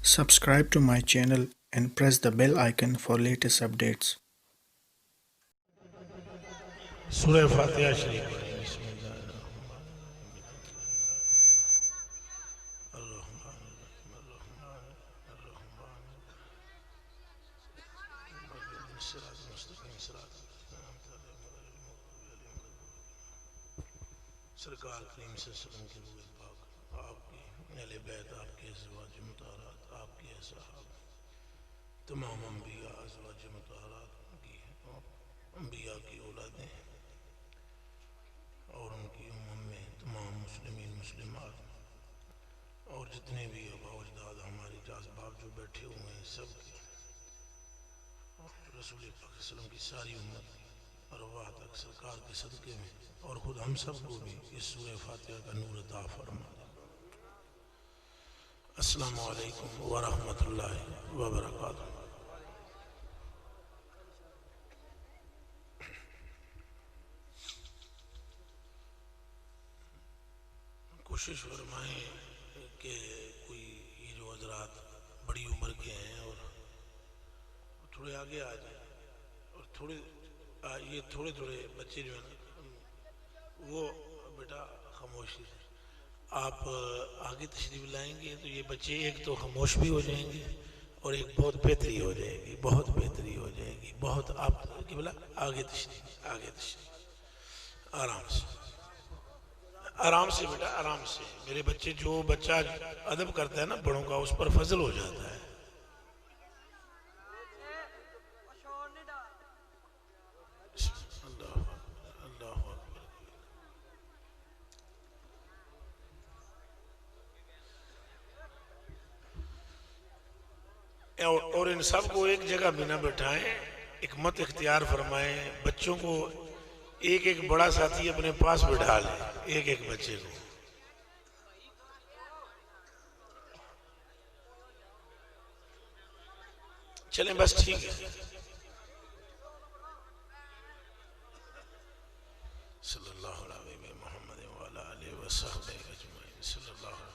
Subscribe to my channel and press the bell icon for latest updates. سورہ فاتحہ شریف پڑھیں۔ بسم اللہ سرکار کریم صلی اللہ علیہ وسلم کی روح پاک، آپ کی اہل بیت، آپ کے ازواج مطہرات، آپ کے اصحاب، تمام انبیاء ازواج مطہرات کی، انبیاء کی اولادیں اور ان کی امم میں تمام مسلمین مسلمات اور جتنے بھی آباء و اجداد ہماری جاز باپ جو بیٹھے ہوئے ہیں سب کی رسول پاک صلی اللہ علیہ وسلم کی ساری امت کی ارواح تک سرکار کے صدقے میں اور خود ہم سب کو بھی اس سورہ فاتحہ کا نور عطا فرما دے۔ السلام علیکم ورحمۃ اللہ وبرکاتہ۔ کوشش فرمائیں کہ کوئی یہ جو حضرات بڑی عمر کے ہیں اور تھوڑے آگے آ جائیں، اور یہ تھوڑے بچے جو ہیں نا وہ بیٹا خاموشی سے آپ آگے تشریف لائیں گے تو یہ بچے ایک تو خاموش بھی ہو جائیں گے اور ایک بہت بہتری ہو جائے گی، بہت بہتری ہو جائے گی، بہت آپ کی بلا آگے تشریف آرام سے، آرام سے بیٹا آرام سے۔ میرے بچے جو بچہ ادب کرتا ہے نا بڑوں کا اس پر فضل ہو جاتا ہے۔ اللہ اللہ اور ان سب کو ایک جگہ بھی نہ بٹھائیں، حکمت اختیار فرمائیں، بچوں کو ایک ایک بڑا ساتھی اپنے پاس بٹھا لیں، ایک ایک بچے کو۔ چلیں بس ٹھیک ہے۔ صلی اللہ علیہ محمد وعلی آلہ وصحبہ اجمعین صلی اللہ علیہ۔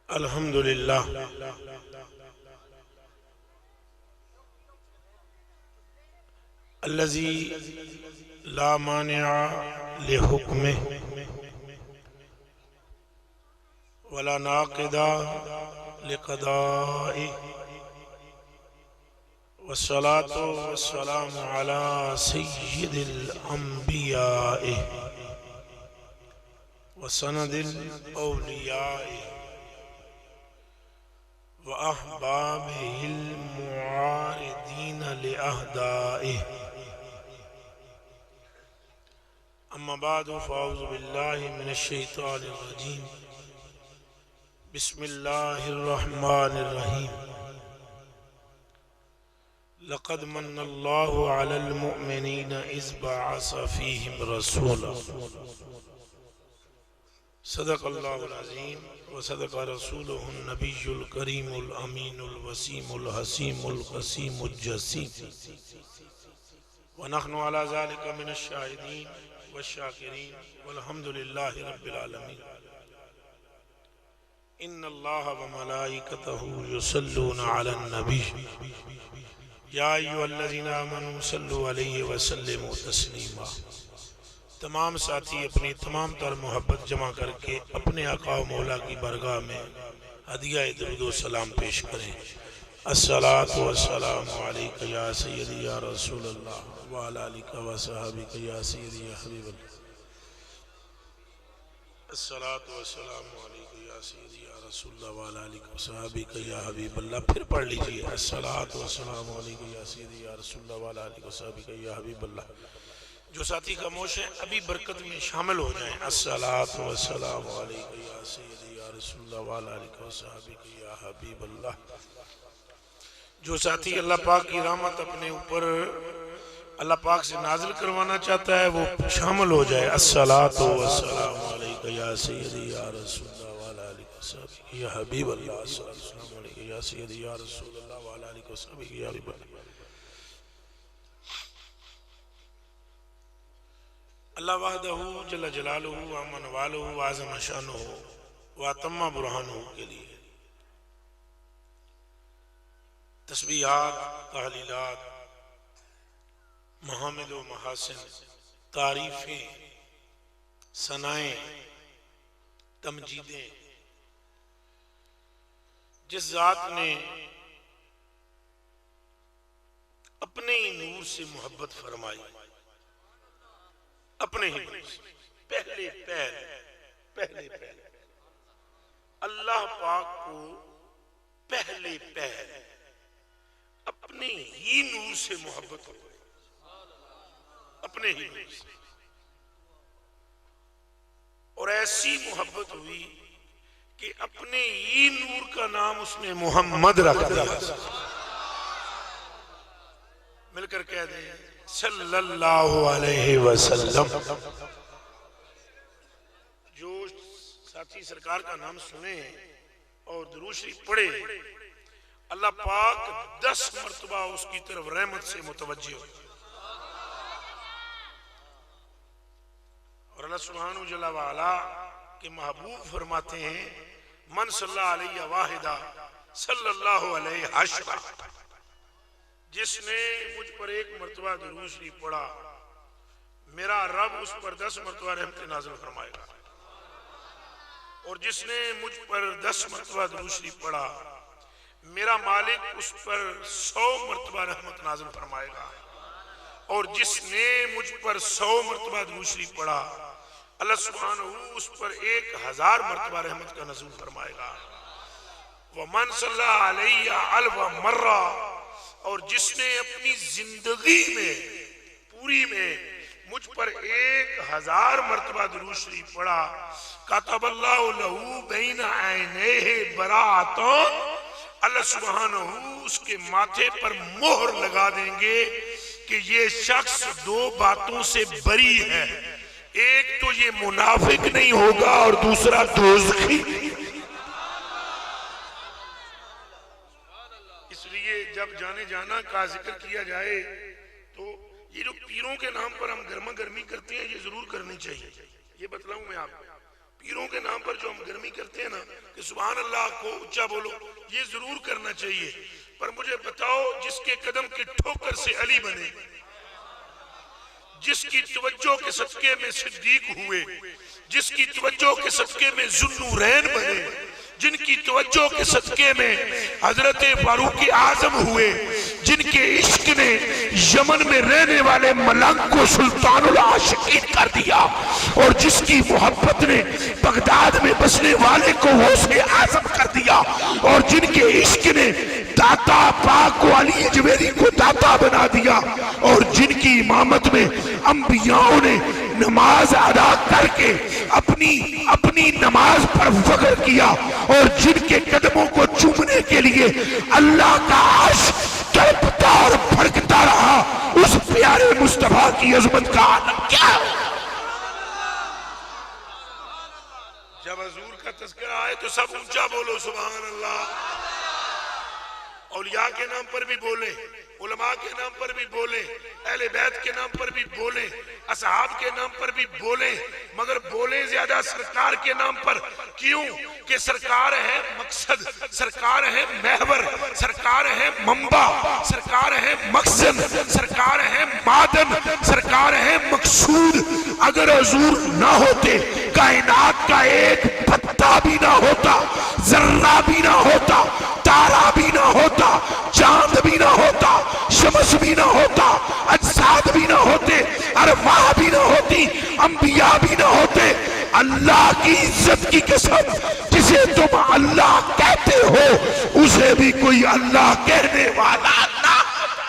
الحمدللہ الذی لا مانع لحکمہ ولا ناقض لقضائہ، والصلاة والسلام على سید الانبیاء وسند الاولیاء وأحبابه المعارضين لأهدائه، أما بعد فأعوذ بالله من الشيطان الرجيم، بسم الله الرحمن الرحيم، لقد من الله على المؤمنين إذ بعث فيهم رسولا، صدق اللہ العظیم وصدق رسولہ النبی الکریم الامین الوسیم الحسیم القسیم الجسیم، ونحن على ذلك من الشاہدین والشاکرین والحمد للہ رب العالمین۔ ان اللہ وملائکتہ یصلون علی النبی یا ایھا الذین آمنوا صلوا علیہ وسلموا تسلیما۔ تمام ساتھی اپنی تمام تر محبت جمع کر کے اپنے آقا و مولا کی بارگاہ میں ہدیہ درود و سلام پیش کریں۔ الصلاة والسلام علیکہ یا سیدی یا رسول اللہ وعلی آلک و صحابک یا سیدی یا حبیب اللہ۔ الصلاة والسلام علیکہ یا سیدی یا رسول اللہ وعلی آلک و صحابک یا حبیب اللہ۔ پھر پڑھ لیجئے، الصلاة والسلام علیکہ یا سیدی یا رسول اللہ وعلی آلک و صحابک یا حبیب اللہ۔ جو ساتھی خاموش ہیں ابھی برکت میں شامل ہو جائیں۔ الصلاة والسلام علیکہ یا سیدی یا رسول اللہ وعلی آلہ وصحبہ یا حبیب اللہ۔ جو ساتھی اللہ پاک کی رحمت اپنے اوپر اللہ پاک سے نازل کروانا چاہتا ہے وہ شامل ہو جائے۔ الصلاة والسلام علیکہ یا سیدی یا رسول اللہ وعلی آلہ وصحبہ یا حبیب اللہ۔ السلام علیکہ یا سیدی یا رسول اللہ وعلی آلہ وصحبہ یا حبیب اللہ۔ اللہ وحدہ جل جلالہ وعظم والہ وعظم شانہ واتم برہانہ کے لیے تسبیحات، تحلیلات، محامد و محاسن، تعریفیں، ثنائیں، تمجیدیں، جس ذات نے اپنے ہی نور سے محبت فرمائی، اپنے ہی نور سے پہلے پہل اللہ پاک کو پہلے پہل اپنے ہی نور سے محبت ہو گئی، اپنے ہی نور سے، اور ایسی محبت ہوئی کہ اپنے ہی نور کا نام اس نے محمد رکھ دیا۔ مل کر کہہ دیں صلی اللہ علیہ وسلم۔ جو ساتھی سرکار کا نام سنیں اور درود شریف پڑھے، اللہ پاک 10 مرتبہ اس کی طرف رحمت سے متوجہ ہو، اور اللہ سبحانہ جل وعلا کے محبوب فرماتے ہیں من صلی اللہ علیہ واحدہ صلی اللہ علیہ عشرہ، جس نے مجھ پر 1 مرتبہ درود شریف پڑھا میرا رب اس پر 10 مرتبہ رحمت نازل فرمائے گا، اور جس نے مجھ پر 10 مرتبہ درود شریف پڑھا میرا مالک اس پر 100 مرتبہ رحمت نازل فرمائے گا، اور جس نے مجھ پر 100 مرتبہ درود شریف پڑھا اللہ سبحانہ اس پر 1000 مرتبہ رحمت کا نزول فرمائے گا۔ وَمَنْ صَلَّى عَلَيَّ أَلْفَ مَرَّةٍ، اور جس نے اپنی زندگی میں پوری میں مجھ پر 1000 مرتبہ درود شریف پڑھا کتب اللہ لہو بین عینیہ براءۃ، اللہ سبحانہ اس کے ماتھے پر مہر لگا دیں گے کہ یہ شخص 2 باتوں سے بری ہے، ایک تو یہ منافق نہیں ہوگا اور دوسرا دوزخی۔ اس لیے جب جانے جانا کا ذکر کیا جائے تو یہ جو پیروں کے نام پر ہم گرما گرمی کرتے ہیں یہ ضرور کرنی چاہیے۔ یہ بتلاؤں میں آپ کو، پیروں کے نام پر جو ہم گرمی کرتے ہیں نا کہ سبحان اللہ کو اونچا بولو، یہ ضرور کرنا چاہیے، پر مجھے بتاؤ جس کے قدم کی ٹھوکر سے علی بنے، جس کی توجہ کے صدقے میں صدیق ہوئے، جس کی توجہ کے صدقے میں ذوالنورین بنے، جن کی توجہ کے صدقے میں حضرت فاروق اعظم ہوئے، جن کے عشق نے یمن میں رہنے والے ملنگ کو سلطان العاشقین کر دیا، اور جس کی محبت نے بغداد میں بسنے والے کو غوث اعظم کر دیا، اور جن کے عشق نے داتا پاک کو علی اجویری کو داتا بنا دیا، اور جن کی امامت میں انبیاء نے نماز ادا کر کے اپنی نماز پر فخر کیا، اور جن کے قدموں کو چومنے کے لیے اللہ کا عرش تڑپتا اور بھڑکتا رہا، اس پیارے مصطفیٰ کی عظمت کا عالم کیا ہے؟ جب حضور کا تذکرہ آئے تو سب اونچا بولو سبحان اللہ۔ اولیاء کے نام پر بھی بولیں، علماء کے نام پر بھی بولیں، اہل بیت کے نام پر بھی بولیں، اصحاب کے نام پر بھی بولیں، مگر بولیں زیادہ سرکار کے نام پر۔ کیوں کہ سرکار ہے مقصد، سرکار ہے محور، سرکار ہے منبع، سرکار ہے مقصد، سرکار ہے معدن، سرکار ہے مقصود۔ اگر حضور نہ ہوتے کائنات کا ایک پتا بھی نہ ہوتا، ذرہ بھی نہ ہوتا، تارا بھی نہ ہوتا، چاند بھی نہ ہوتا، شمس بھی نہ ہوتا، اجساد بھی نہ ہوتے، ارواح بھی نہ ہوتی، انبیاء بھی نہ ہوتے۔ اللہ کی عزت کی قسم، جسے تم اللہ کہتے ہو اسے بھی کوئی اللہ کہنے والا نہ ہوتا۔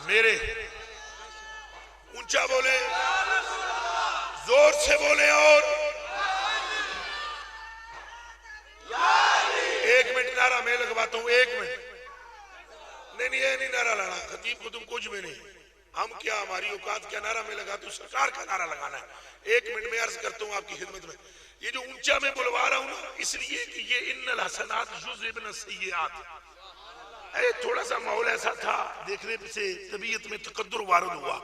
میرے اونچا بولے، زور سے بولے، اور 1 منٹ نعرہ میں لگواتا ہوں، 1 منٹ۔ نہیں یہ نہیں نعرہ لانا، خطیب کو تم کچھ بھی نہیں، ہم کیا ہماری اوقات کیا نعرہ میں لگاتا ہوں، سرکار کا نعرہ لگانا ہے۔ 1 منٹ میں عرض کرتا ہوں آپ کی خدمت میں، یہ جو اونچا میں بلوا رہا ہوں نا اس لیے کہ یہ ان الحسنات یذہبن السیئات، تھوڑا سا ماحول ایسا تھا، دیکھنے سے طبیعت میں تقدر وارد ہوا،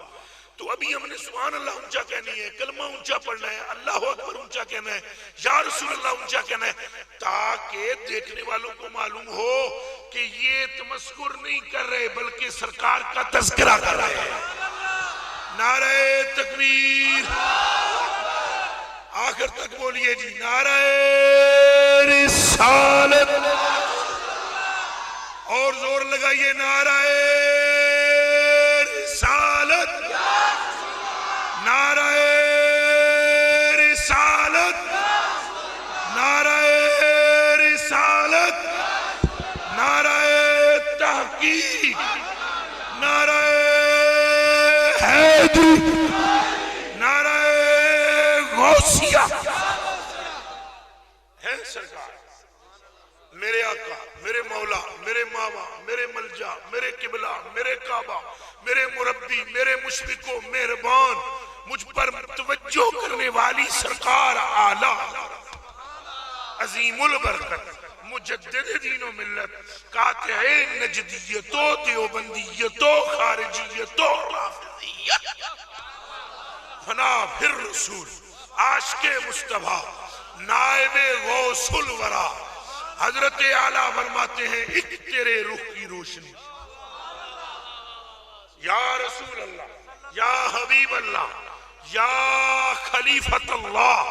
تو ابھی ہم نے سبحان اللہ اونچا کہنی ہے، کلمہ اونچا پڑھنا ہے، اللہ اکبر اونچا کہنا ہے، یا رسول اللہ اونچا کہنا ہے، تاکہ دیکھنے والوں کو معلوم ہو کہ یہ تمسخر نہیں کر رہے بلکہ سرکار کا تذکرہ کر رہے ہیں۔ نعرہ تکبیر، آخر تک بولیے جی، نعرہ رسالت، اور زور لگائیے، نعرہ رسالت، نعرہ رسالت، نعرہ رسالت، نعرہ تحقیق، نعرہ حیدری، نعرہ غوثیہ ہے سرکار۔ میرے آقا، میرے مولا، میرے ماما، میرے ملجا، میرے قبلہ، میرے کعبہ، میرے مربی، میرے مشفق و مہربان، مجھ پر توجہ کرنے والی سرکار اعلی عظیم البرکت مجدد دین و ملت، قاطع نجدیت و دیوبندیت و خارجیت و رافضیت، فنا پھر رسول عاشق مصطفیٰ نائب غوث الورا، حضرت اعلیٰ فرماتے ہیں ایک تیرے رخ کی روشنی، یا رسول اللہ، یا حبیب اللہ، یا خلیفت اللہ،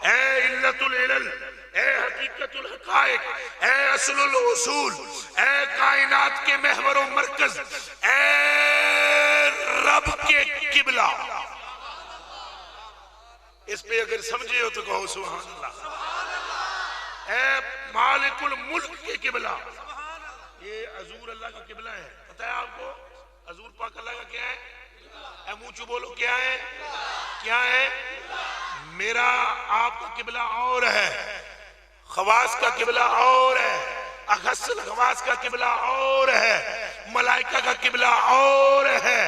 اے علت العلل، اے حقیقت الحقائق، اے اصل الاصول، اے کائنات کے محور و مرکز، اے رب کے قبلہ۔ اس پہ اگر سمجھے ہو تو کہو سبحان اللہ۔ اے مالک الملک کے قبلہ، یہ حضور اللہ کا قبلہ ہے، پتہ ہے آپ کو حضور پاک اللہ کا کیا ہے؟ اے منہ چو بولو کیا ہے؟ کیا ہے؟ میرا آپ کا قبلہ اور ہے، خواص کا قبلہ اور ہے، اخص الخواص کا قبلہ اور ہے، ملائکہ کا قبلہ اور ہے،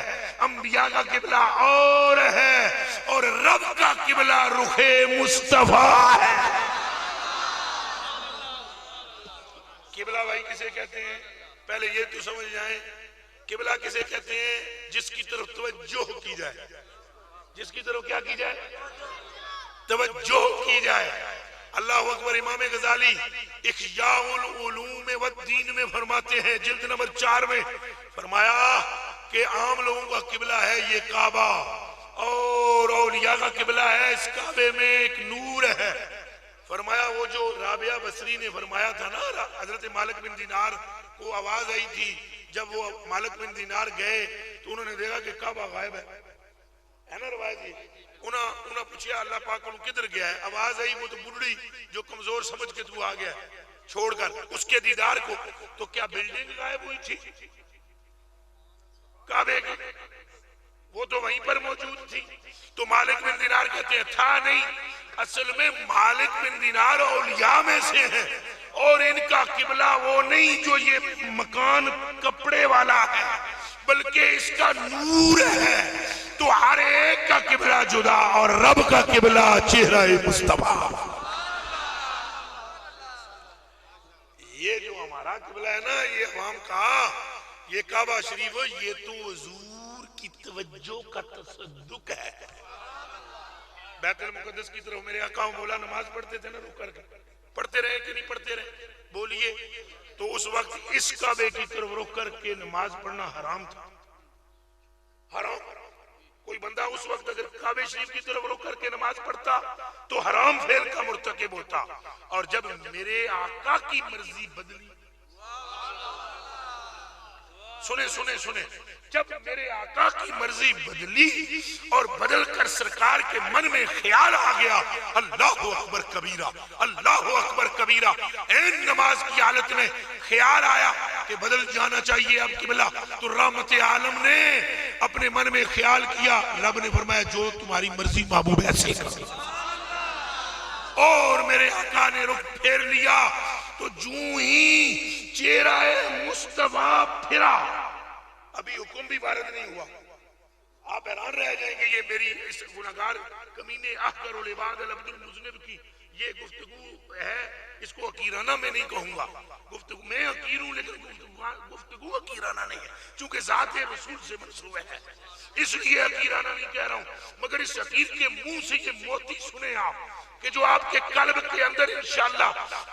انبیاء کا قبلہ اور ہے، اور رب کا قبلہ رخ مصطفیٰ ہے۔ قبلہ بھائی کسے کہتے ہیں؟ پہلے یہ تو سمجھ جائیں، قبلہ کسے کہتے ہیں؟ جس کی طرف توجہ کی جائے، جس کی طرف کیا کی جائے؟ توجہ کی جائے۔ اللہ اکبر۔ امام غزالی احیاء العلوم والدین میں فرماتے ہیں، جلد نمبر 4 میں فرمایا کہ عام لوگوں کا قبلہ ہے یہ کعبہ، اور اولیاء کا قبلہ ہے اس کعبے میں ایک نور ہے۔ فرمایا وہ جو رابعہ بصری نے فرمایا تھا نا، حضرت مالک بن دینار کو آواز آئی تھی، جب وہ مالک بن دینار گئے تو انہوں نے دیکھا کہ کعبہ غائب ہے نا روایت جی۔ انہوں پوچھا اللہ پاک انہوں کدھر گیا ہے؟ آواز آئی وہ تو بڑھڑی جو کمزور سمجھ کے تو آ گیا چھوڑ کر اس کے دیدار کو۔ تو کیا بلڈنگ غائب ہوئی تھی کعبے کی؟ وہ تو وہیں پر موجود تھی۔ تو مالک بن دینار کہتے ہیں تھا نہیں، اصل میں مالک بن دینار اولیاء میں سے ہیں، اور ان کا قبلہ وہ نہیں جو یہ مکان کپڑے والا ہے، بلکہ اس کا نور ہے۔ تو ہر ایک کا قبلہ جدا، اور رب کا قبلہ چہرہ مصطفیٰ۔ یہ جو ہمارا قبلہ ہے نا، یہ عوام کا، یہ کعبہ شریف، یہ تو حضور کی توجہ کا تصدق ہے۔ بیت المقدس کی طرف میرے آقا و مولا نماز پڑھتے تھے نا، رک کر پڑھتے رہے کہ نہیں پڑھتے رہے؟ بولیے۔ تو اس وقت اس کعبے کی طرف رک کر کے نماز پڑھنا حرام تھا، حرام۔ کوئی بندہ اس وقت اگر کعبہ شریف کی طرف رک کر کے نماز پڑھتا تو حرام فعل کا مرتکب ہوتا۔ اور جب میرے آقا کی مرضی بدلی، سنیں سنیں سنیں، جب میرے آقا کی مرضی بدلی اور بدل کر سرکار کے من میں خیال آ گیا، اللہ اکبر کبیرہ، اللہ اکبر کبیرہ، این نماز کی حالت میں خیال آیا کہ بدل جانا چاہیے اب قبلہ، تو رحمت عالم نے اپنے من میں خیال کیا، رب نے فرمایا جو تمہاری مرضی محبوب ایسے کر، اور میرے آقا نے رخ پھیر لیا۔ تو جوں ہی چہرہ مصطفیٰ پھرا، ابھی حکم بھی وارد نہیں ہوا، آپ حیران رہ جائیں گے یہ میری اس گناہگار کمینے احقر العباد العبد المذنب کی یہ گفتگو ہے، اس کو عقیرانہ میں نہیں کہوں گا، گفتگو میں عقیر ہوں لیکن گفتگو عقیرانہ نہیں ہے، چونکہ ذات رسول سے منسوب ہے، اس لیے عقیرانہ نہیں کہہ رہا ہوں، مگر اس عقیر کے منہ سے یہ موتی سنیں آپ کہ جو آپ کے قلب کے اندر انشاءاللہ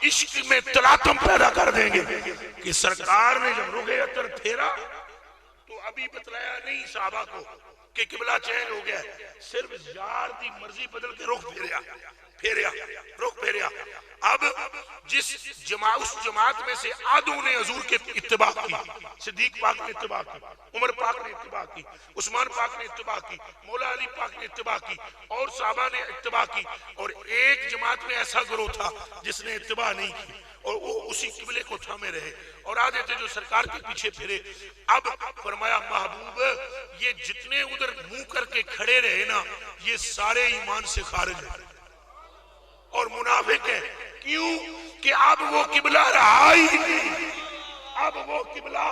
عشق میں تلاطم پیدا کر دیں گے کہ سرکار نے جب رخ عطر پھیرا تو ابھی بتلایا نہیں صحابہ کو کہ قبلہ چینج ہو گیا، صرف یار دی مرضی بدل کے رخ پھیریا۔ اب جس اس جماعت میں سے آدھوں نے حضور کے اتباع کی، صدیق پاک نے اتباع کی، عمر پاک نے اتباع کی، عثمان پاک نے اتباع کی، مولا علی پاک نے اتباع کی، اور صحابہ نے اتباع کی، اور ایک جماعت میں ایسا گروہ تھا جس نے اتباع نہیں کی اور وہ اسی قبلے کو تھامے رہے، اور آدھے تھے جو سرکار کے پیچھے پھرے۔ اب فرمایا محبوب یہ جتنے ادھر منہ کر کے کھڑے رہے نا یہ سارے ایمان سے خارج ہیں اور منافق ہیں، کیوں کہ اب وہ قبلہ رہا ہی نہیں، اب وہ قبلہ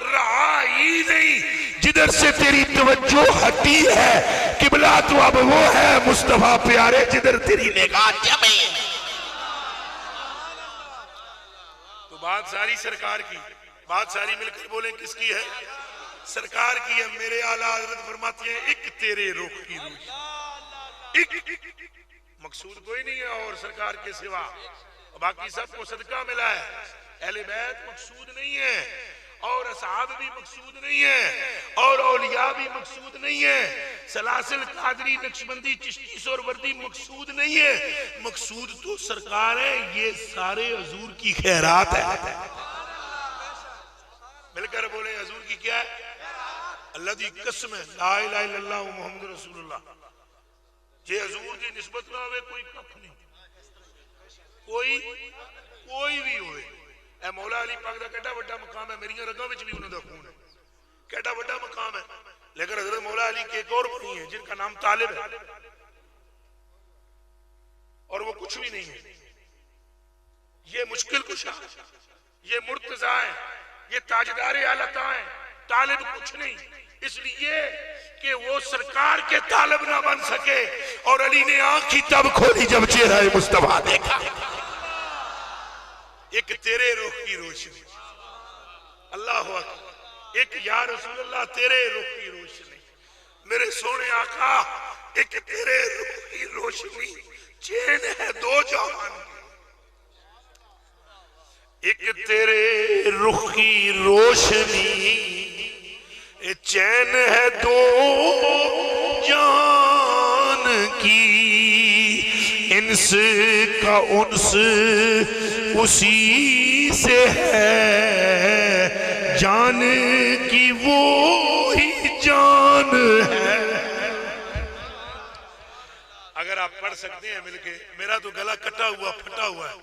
رہا ہی نہیں جدھر سے تیری توجہ ہٹی ہے، قبلہ تو اب وہ ہے مصطفیٰ پیارے جدھر تیری نگاہ جمی۔ تو بات ساری سرکار کی، بات ساری مل کر بولیں کس کی ہے؟ سرکار کی ہے۔ میرے اعلیٰ حضرت فرماتے ہیں ایک تیرے رخ کی روشنی، ایک مقصود کوئی نہیں ہے اور سرکار کے سوا، باقی سب کو صدقہ ملا ہے، اہل بیت مقصود نہیں ہے اور اصحاب بھی مقصود نہیں ہے اور اولیاء بھی مقصود نہیں ہے، سلاسل قادری نقشبندی چشتی سہروردی مقصود نہیں ہے، مقصود تو سرکار ہے، یہ سارے حضور کی خیرات ہے۔ مل کر بولے حضور کی کیا ہے؟ اللہ دی قسم ہے، لا الہ الا اللہ محمد رسول اللہ، جے حضور دی نسبت نہ ہوئے کوئی کف نہیں، کوئی بھی ہوئے۔ اے مولا علی پاک دا کیڑا بڑا مقام ہے، میری رگاں وچ بھی انہاں دا خون ہے، کیڑا بڑا مقام ہے، لیکن حضرت مولا علی کے ایک اور بنی ہے جن کا نام طالب ہے اور وہ کچھ بھی نہیں ہے، یہ مشکل کشا، یہ مرتضیٰ ہے، یہ تاجدار عالطاں ہیں، طالب کچھ نہیں، اس لیے کہ وہ سرکار کے طالب نہ بن سکے، اور علی نے آنکھ ہی تب کھولی جب چہرہ مصطفیٰ دیکھا۔ ایک تیرے روح کی روشنی، اللہ اکبر، ایک یا رسول اللہ تیرے روح کی روشنی، میرے سونے آقا ایک تیرے روح کی روشنی، چین ہے دو جہان کی، ایک تیرے روح کی روشنی چین ہے دو جان کی، انس کا انس اسی سے ہے، جان کی وہی جان ہے۔ اگر آپ پڑھ سکتے ہیں مل کے، میرا تو گلا کٹا ہوا پھٹا ہوا ہے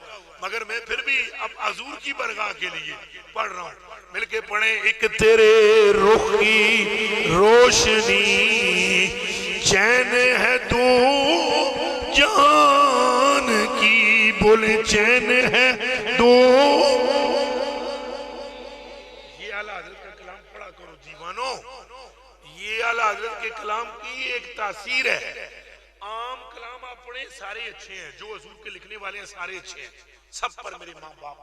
مگر میں پھر بھی اب حضور کی برگاہ کے لیے پڑھ رہا ہوں، مل کے پڑھیں۔ ایک تیرے رخ کی روشنی چین ہے دو جان کی، بولے چین ہے دو۔ یہ اعلیٰ حضرت کا کلام پڑھا کرو دیوانو، یہ اعلیٰ حضرت کے کلام کی ایک تاثیر ہے۔ عام کلام آپ پڑھیں سارے اچھے ہیں، جو حضور کے لکھنے والے ہیں سارے اچھے ہیں، سب پر میرے ماں باپ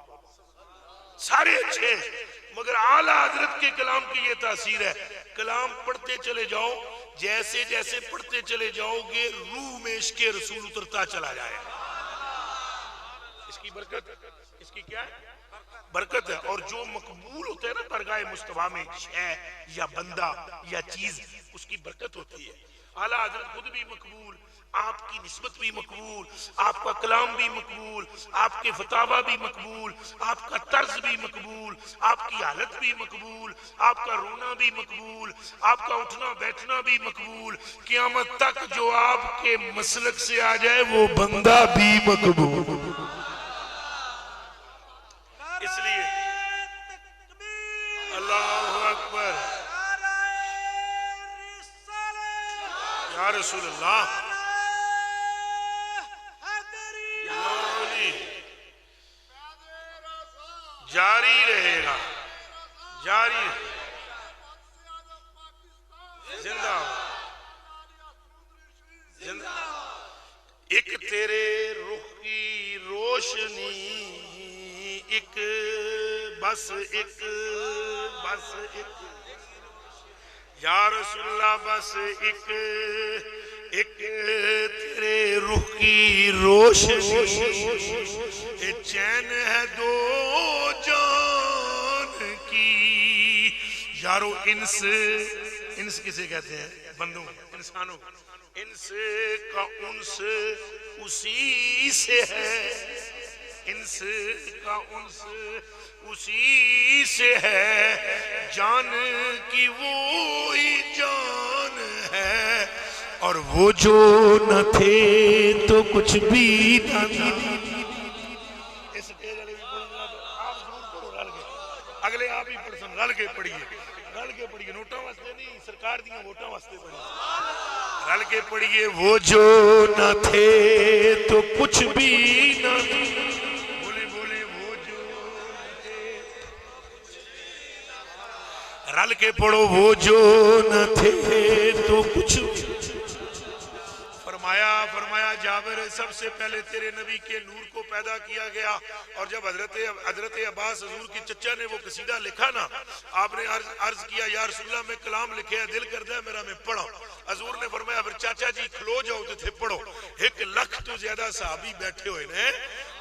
سارے اچھے ہیں، مگر اعلیٰ حضرت کے کلام کی یہ تاثیر ہے، کلام پڑھتے چلے جاؤ، جیسے جیسے پڑھتے چلے جاؤ گے روح میں عشق رسول اترتا چلا جائے، اس کی برکت، اس کی کیا ہے؟ برکت ہے۔ اور جو مقبول ہوتا ہے نا درگاہ مصطفیٰ میں شے یا بندہ یا چیز، اس کی برکت ہوتی ہے۔ اعلیٰ حضرت خود بھی مقبول، آپ کی نسبت بھی مقبول، آپ کا کلام بھی مقبول، آپ کے فتاوہ بھی مقبول، آپ کا طرز بھی مقبول، آپ کی حالت بھی مقبول، آپ کا رونا بھی مقبول، آپ کا اٹھنا بیٹھنا بھی مقبول، قیامت تک جو آپ کے مسلک سے آ جائے وہ بندہ بھی مقبول۔ اس لیے اللہ اکبر یا رسول اللہ، جاری رہے گا، جاری زندہ زندہ۔ ایک تیرے رخ کی بس ایک یا رسول اللہ بس ایک تیرے رخ کی روشنی چین ہے دو جان کی. یارو انس کسے کہتے ہیں؟ بندوں، انسانوں. انس کا انس اسی سے ہے، انس کا انس اسی سے ہے، جان کی وہی جان ہے، اور وہ جو نہ تھے تو کچھ بھی نہ تھا. اس کے جلے بھی پڑھنا تو آپ ضرور پڑھو رل کے، اگلے آپ ہی پڑھسن رل کے پڑھیے، نوٹاں واسطے نہیں، سرکار دیاں ووٹاں واسطے پڑھیے، رل کے پڑھیے. وہ جو نہ تھے تو کچھ بھی نہ تھے، بولے وہ جو نہ تھے، رل کے پڑھو. وہ جو نہ تھے تو کچھ. فرمایا جابر سب سے پہلے تیرے نبی کے نور کو پیدا کیا گیا، اور جب حضرت عباس حضور کی چچا نے وہ قصیدہ لکھا نا، آپ نے عرض کیا یا رسول اللہ میں کلام لکھے ہے، دل کردہ ہے میرا میں پڑھا. حضور نے فرمایا پھر چاچا جی کھلو جاؤ تو تھے پڑھو. 1,00,000 تو زیادہ صحابی بیٹھے ہوئے ہیں،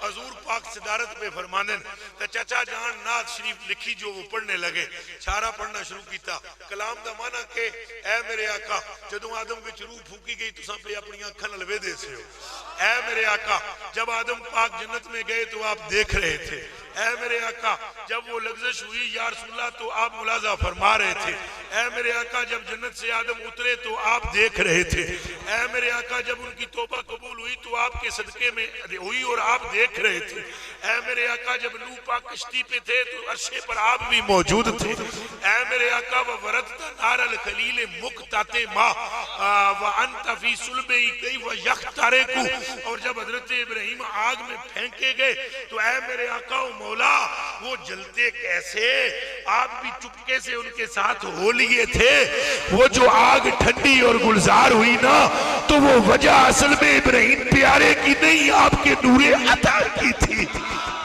حضور پاک صدارت پہ فرماندن تو چاچا جان نعت شریف لکھی جو وہ پڑھنے لگے، سارا پڑھنا شروع کیتا. کلام دا معنی کہ اے میرے آقا جدوں آدم وچ روح پھوکی گئی تساں پہ اپنی اکھاں نال ویدے سے ہو. اے میرے آقا جب آدم پاک جنت میں گئے تو آپ دیکھ رہے تھے. اے میرے آقا جب وہ لغزش ہوئی یا رسول اللہ تو آپ ملاحظہ فرما رہے تھے. اے میرے آقا جب جنت سے آدم اترے تو آپ دیکھ رہے تھے. اے میرے آقا جب ان کی توبہ قبول ہوئی تو آپ کے صدقے میں ہوئی اور آپ دیکھ رہے تھے. اے میرے آقا جب نوح پاک کشتی پہ تھے تو عرشے پر آپ بھی موجود تھے. اے میرے آقا وَوَرَدْتَ نَارَ الْخَلِيلِ مُقْتَتِ مَا وَأَنْتَ فِي صُلْبِهِ كَيْفَ يَخْتَرِقُ، اور جب حضرت ابراہیم آگ میں پھینکے گئے تو اے میرے آقا و مولا وہ جلتے کیسے؟ آپ بھی چپکے سے ان کے ساتھ ہو لیے تھے. وہ جو آگ ٹھنڈی اور گلزار ہوئی نا تو وہ وجہ اصل میں ابراہیم پیارے کی نہیں، آپ کے نور عطا کی تھی.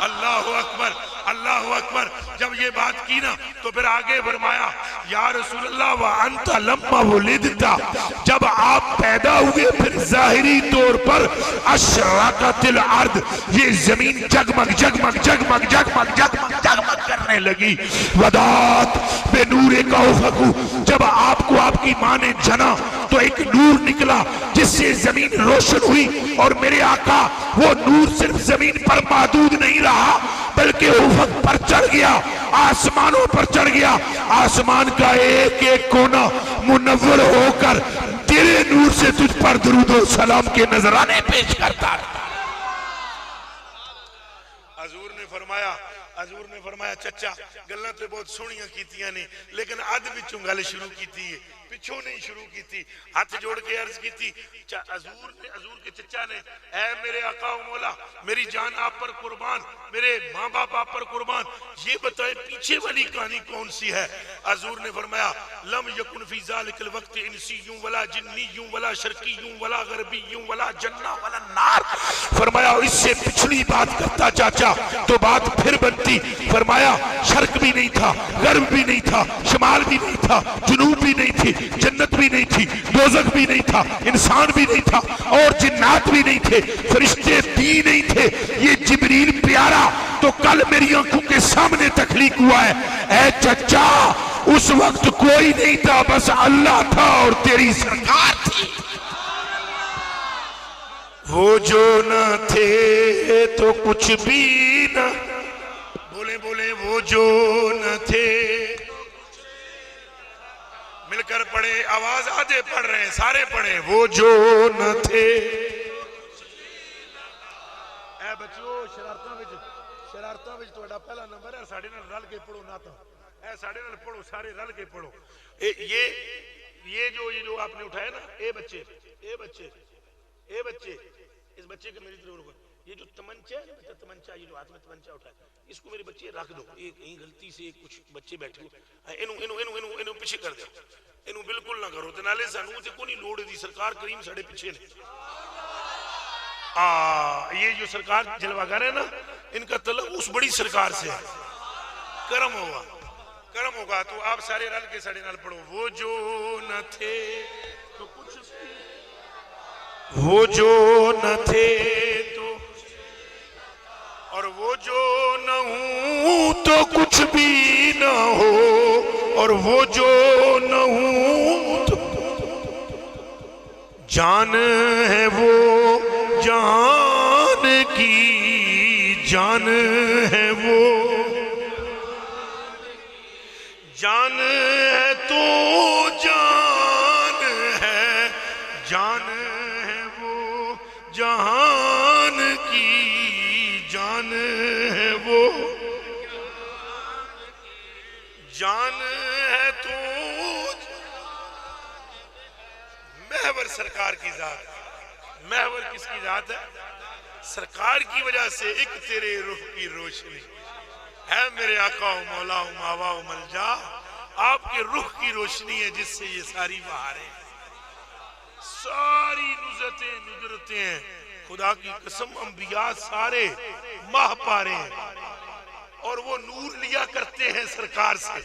اللہ اکبر اللہ اکبر. جب یہ بات کی نا تو پھر آگے فرمایا یا رسول اللہ وَأَنْتَ لَمَّا وُلِدْتَ، جب آپ پیدا ہوئے پھر ظاہری طور پر اشرقت الارض، یہ زمین جگمگ جگمگ جگمگ جگمگ جگمگ جگمگ کرنے لگی. وَدَاتْ بِنُورِكَ أُفُقُ، جب آپ کو آپ کی ماں نے جنا تو ایک نور نکلا جس سے زمین روشن ہوئی، اور میرے آقا وہ نور صرف زمین پر محدود نہیں رہا بلکہ افق پر چڑھ گیا، آسمانوں پر چڑھ گیا. آسمان کا ایک ایک کونا منور ہو کر تیرے نور سے تجھ پر درود و سلام کے نذرانے پیش کرتا ہے. حضور نے فرمایا چچا گلاں تے بہت سونیاں کیتیاں نے لیکن اد وچوں گل شروع کیتی ہے، پچھوں نہیں شروع کیتی. ہاتھ جوڑ کے عرض کیتی حضور کے چچا نے اے میرے آقا و مولا میری جان آپ پر قربان، میرے ماں باپ آپ پر قربان، یہ بتائیں پیچھے والی کہانی کون سی ہے؟ حضور نے فرمایا لم یکن فی ذالک الوقت انسیوں ولا جنیوں ولا شرقیوں ولا غربیوں ولا جنہ ولا نار. فرمایا اس سے پچھلی بات کرتا چاچا تو بات پھر بنتی. فرمایا شرق بھی نہیں تھا، غرب بھی نہیں تھا، شمال بھی نہیں تھا، جنوب بھی نہیں تھی، جنت بھی نہیں تھی، دوزخ بھی نہیں تھا، انسان بھی نہیں تھا، اور جنات بھی نہیں تھے، فرشتے بھی نہیں تھے. یہ جبریل پیارا تو کل میری آنکھوں کے سامنے تخلیق ہوا ہے. اے چچا اس وقت کوئی نہیں تھا، بس اللہ تھا اور تیری سرکار تھی. وہ جو نہ تھے تو کچھ بھی نہ، بولے وہ جو نہ تھے. مل کر پڑھے، آواز آدھے پڑھ رہے ہیں سارے پڑھے. وہ جو نہ تھے. اے بچو شرارتاں وچ تہاڈا پہلا نمبر ہے، ساڈے نال رل کے پڑھو نعتاں. اے ساڈے نال پڑھو، سارے رل کے پڑھو. یہ جو آپ نے اٹھایا نا، اے بچے اس بچے کے میری طرف رکو. یہ جو تمنچا ہے نا، تمنچا یہ جو ہاتھ میں تمنچا اٹھایا اس کو میرے بچے رکھ دو. کہیں غلطی سے کچھ بچے بیٹھے انہوں پیچھے کر دو، انہوں بالکل نہ کرو. نالے سانوں تے کوئی لوڑ دی، سرکار کریم ساڈے پیچھے نے. یہ جو سرکار جلوہ گر ہے نا، ان کا تعلق اس بڑی سرکار سے ہے. کرم ہوگا تو آپ سارے رل کے سڑے نال پڑھو. وہ جو نہ تھے تو کچھ بھی، وہ جو نہ تھے تو، اور وہ جو نہ ہوں تو کچھ بھی نہ ہو، اور وہ جو نہ ہوں تو جان ہے وہ جان کی جان ہے وہ، جان ہے تو جان ہے، جان ہے وہ جہان کی جان ہے وہ، جان ہے تو محور سرکار کی ذات. محور کس کی ذات ہے؟ سرکار کی وجہ سے ایک تیرے روح کی روشنی ہے میرے آقا و مولا و ماوا و ملجا. آپ کے روح کی روشنی ہے جس سے یہ ساری بہاریں، ساری نزرتیں ندرتیں ہیں. خدا کی قسم انبیاء سارے ماہ پارے ہیں اور وہ نور لیا کرتے ہیں سرکار سے.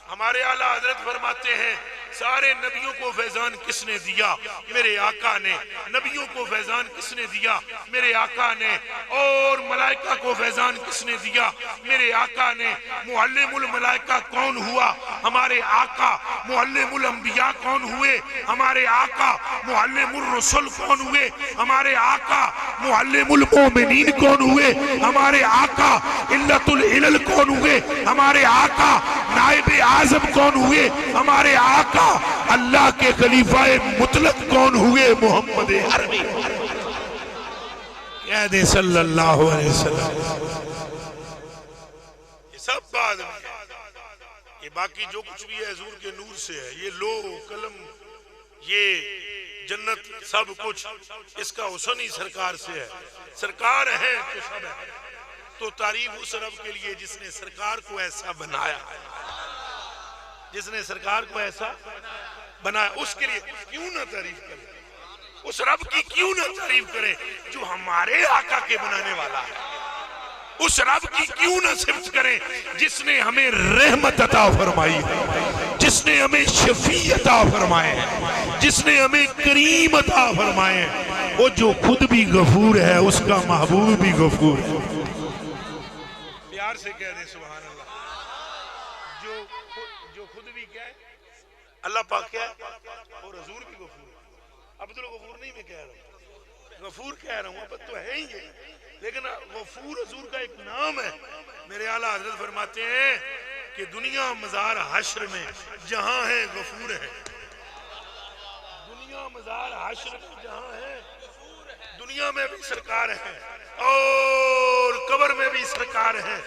ہمارے اعلیٰ حضرت فرماتے ہیں سارے نبیوں کو فیضان کس نے دیا؟ میرے آقا نے. نبیوں کو فیضان کس نے دیا؟ میرے آقا نے. اور ملائکہ کو فیضان کس نے دیا؟ میرے آقا نے. معلم الملائکہ کون ہوا؟ ہمارے آقا. معلم الانبیاء کون ہوئے؟ ہمارے آقا. معلم الرسل کون ہوئے؟ ہمارے آقا. معلم المومنین کون ہوئے؟ ہمارے آقا. علت العلل کون ہوئے؟ ہمارے آقا. نائب اعظم کون ہوئے؟ ہمارے آقا. اللہ کے خلیفہ مطلق کون ہوئے؟ محمد عربی. کہہ دے صلی اللہ علیہ وسلم. یہ سب بعد میں، یہ باقی جو کچھ بھی ہے حضور کے نور سے ہے. یہ لو قلم، یہ جنت، سب کچھ اس کا حسن ہی سرکار سے ہے. سرکار ہے تو سب ہے. تو تعریف اس رب کے لیے جس نے سرکار کو ایسا بنایا، جس نے سرکار کو ایسا بنایا. اس کے لیے کیوں نہ تعریف کریں؟ اس رب کی کیوں نہ تعریف کریں جو ہمارے آقا کے بنانے والا ہے؟ اس رب کی کیوں نہ صفت کریں جس نے ہمیں رحمت عطا فرمائی ہے، جس نے ہمیں شفیع عطا فرمائے ہیں، جس نے ہمیں کریم عطا فرمائے ہیں. وہ جو خود بھی غفور ہے اس کا محبوب بھی غفور ہے. پیار سے کہہ دیں سبحان اللہ. جو خود بھی کیا ہے؟ اللہ پاک کیا ہے؟ اور حضور بھی غفور ہے. عبد الغفور نہیں میں کہہ رہا ہوں، غفور کہہ رہا ہوں. اب تو ہے ہی ہے، لیکن غفور حضور کا ایک نام ہے. میرے اعلیٰ حضرت فرماتے ہیں کہ دنیا مزار حشر میں جہاں ہے غفور ہے. دنیا مزار حشر میں جہاں ہے، دنیا میں بھی سرکار ہے اور قبر میں بھی سرکار ہے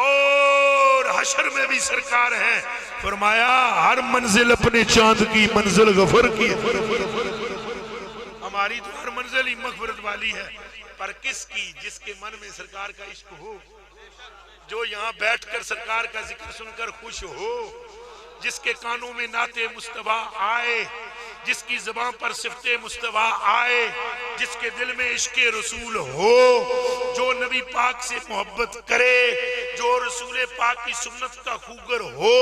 اور حشر میں بھی سرکار ہے. فرمایا ہر منزل اپنے چاند کی منزل غفر کی. ہماری تو ہر منزل ہی مغفرت والی ہے، پر کس کی؟ جس کے من میں سرکار کا عشق ہو، جو یہاں بیٹھ کر سرکار کا ذکر سن کر خوش ہو، جس کے کانوں میں نعت مصطفیٰ آئے، جس کی زبان پر صفت مصطفیٰ آئے، جس کے دل میں عشق رسول ہو، جو نبی پاک سے محبت کرے، جو رسول پاک کی سنت کا خوگر ہو،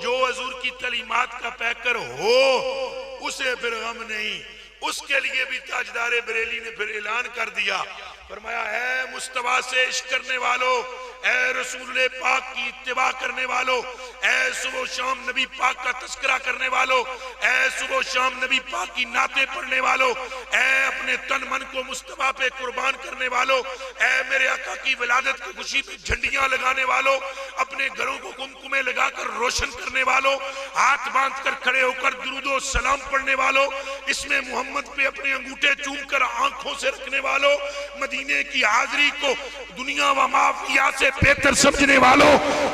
جو حضور کی تعلیمات کا پیکر ہو، اسے پھر غم نہیں. اس کے لیے بھی تاجدار بریلی نے پھر اعلان کر دیا. فرمایا اے مصطفیٰ سے عشق کرنے والو، اے رسول پاک کی اتباع کرنے والو، اے صبح و شام نبی پاک کا تذکرہ کرنے والو، اے صبح و شام نبی پاک کی نعتیں پڑھنے والو، اے اپنے تن من کو مصطفیٰ پہ قربان کرنے والو، اے میرے آقا کی ولادت کی خوشی پہ جھنڈیاں لگانے والو، اپنے گھروں کو قمقمے لگا کر روشن کرنے والو، ہاتھ باندھ کر کھڑے ہو کر درود و سلام پڑھنے والو، اس میں محمد پہ اپنے انگوٹھے چوم کر آنکھوں سے رکھنے والو، مدینے کی حاضری کو دنیا و مافیا سے بہتر سمجھنے والو،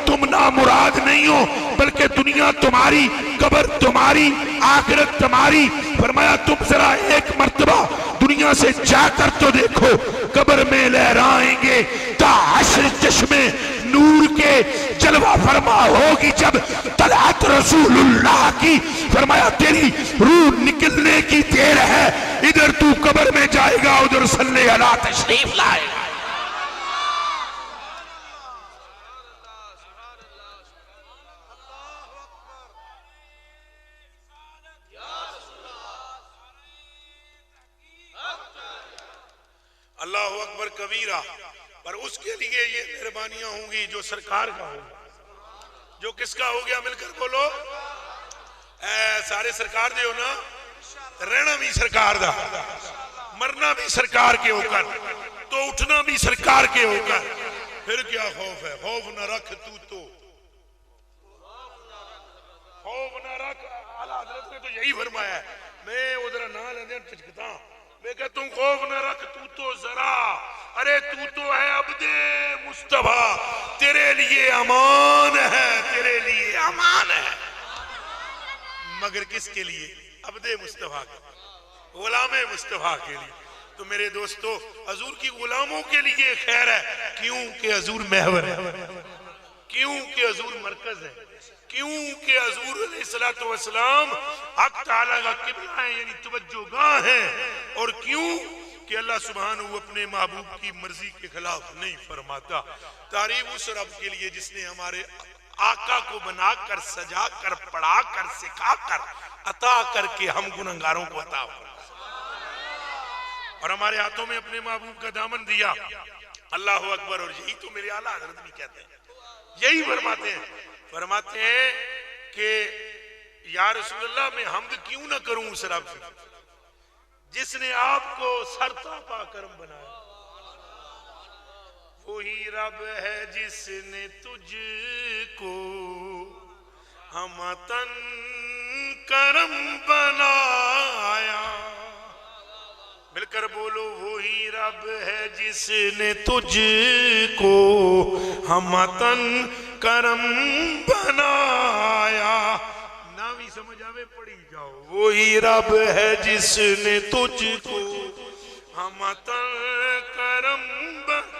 تم نامراد نہیں ہو بلکہ دنیا تمہاری، قبر تمہاری، آخرت تمہاری. فرمایا تم ذرا ایک مرتبہ دنیا سے جا کر تو دیکھو، قبر میں لہرائیں گے تا حشر چشمے نور کے جلوہ فرما ہوگی جب طلعت رسول اللہ کی. فرمایا تیری روح نکلنے کی دیر ہے، ادھر تو قبر میں جائے گا، ادھر صلی اللہ تشریف لائے گا. کبیرہ، پر اس کے لیے یہ مہربانیاں ہوں گی جو سرکار کا ہوگا. جو کس کا ہو گیا؟ مل کر بولو. سارے سرکار دے ہو نا، رہنا بھی سرکار دا، مرنا بھی سرکار کے ہو کر، تو اٹھنا بھی سرکار کے ہو کر. پھر کیا خوف ہے؟ خوف نہ رکھ تو خوف نہ رکھ. اعلیٰ حضرت نے تو یہی فرمایا ہے. میں ادھر نہ لیندے چچکتا ہوں، میں کہتا ہوں خوف نہ رکھ تو ذرا. ارے تو ہے عبد مصطفیٰ، تیرے لیے امان ہے، تیرے لیے امان ہے. مگر کس کے لیے؟ عبد مصطفیٰ کے، غلام مصطفیٰ کے لیے. تو میرے دوستو، حضور کی غلاموں کے لیے خیر ہے، کیونکہ حضور محور ہے، کیونکہ حضور مرکز ہے، کیونکہ حضور علیہ السلام حق تعالیٰ کا قبلہ ہے، یعنی توجہ گاہ ہے. اور کیوں کہ اللہ سبحانہ وہ اپنے محبوب کی مرضی کے خلاف نہیں فرماتا. تعریف اس رب کے لیے جس نے ہمارے آقا کو بنا کر، سجا کر، پڑھا کر، سکھا کر، عطا کر کے ہم گنہگاروں کو عطا فرمایا، اور ہمارے ہاتھوں میں اپنے محبوب کا دامن دیا. اللہ اکبر. اور یہی تو میرے اعلیٰ حضرت بھی کہتے ہیں، یہی فرماتے ہیں کہ یا رسول اللہ میں حمد کیوں نہ کروں اس رب سے جس نے آپ کو سرتا پا کرم بنایا. وہی رب ہے جس نے تجھ کو ہمتن کرم بنایا. مل کر بولو. وہی رب ہے جس نے تجھ کو ہمتن کرم بنایا. نہ بھی سمجھ آوے پڑھی جاؤ. وہی رب ہے جس نے تجھ کو ہمتن کرم بنایا.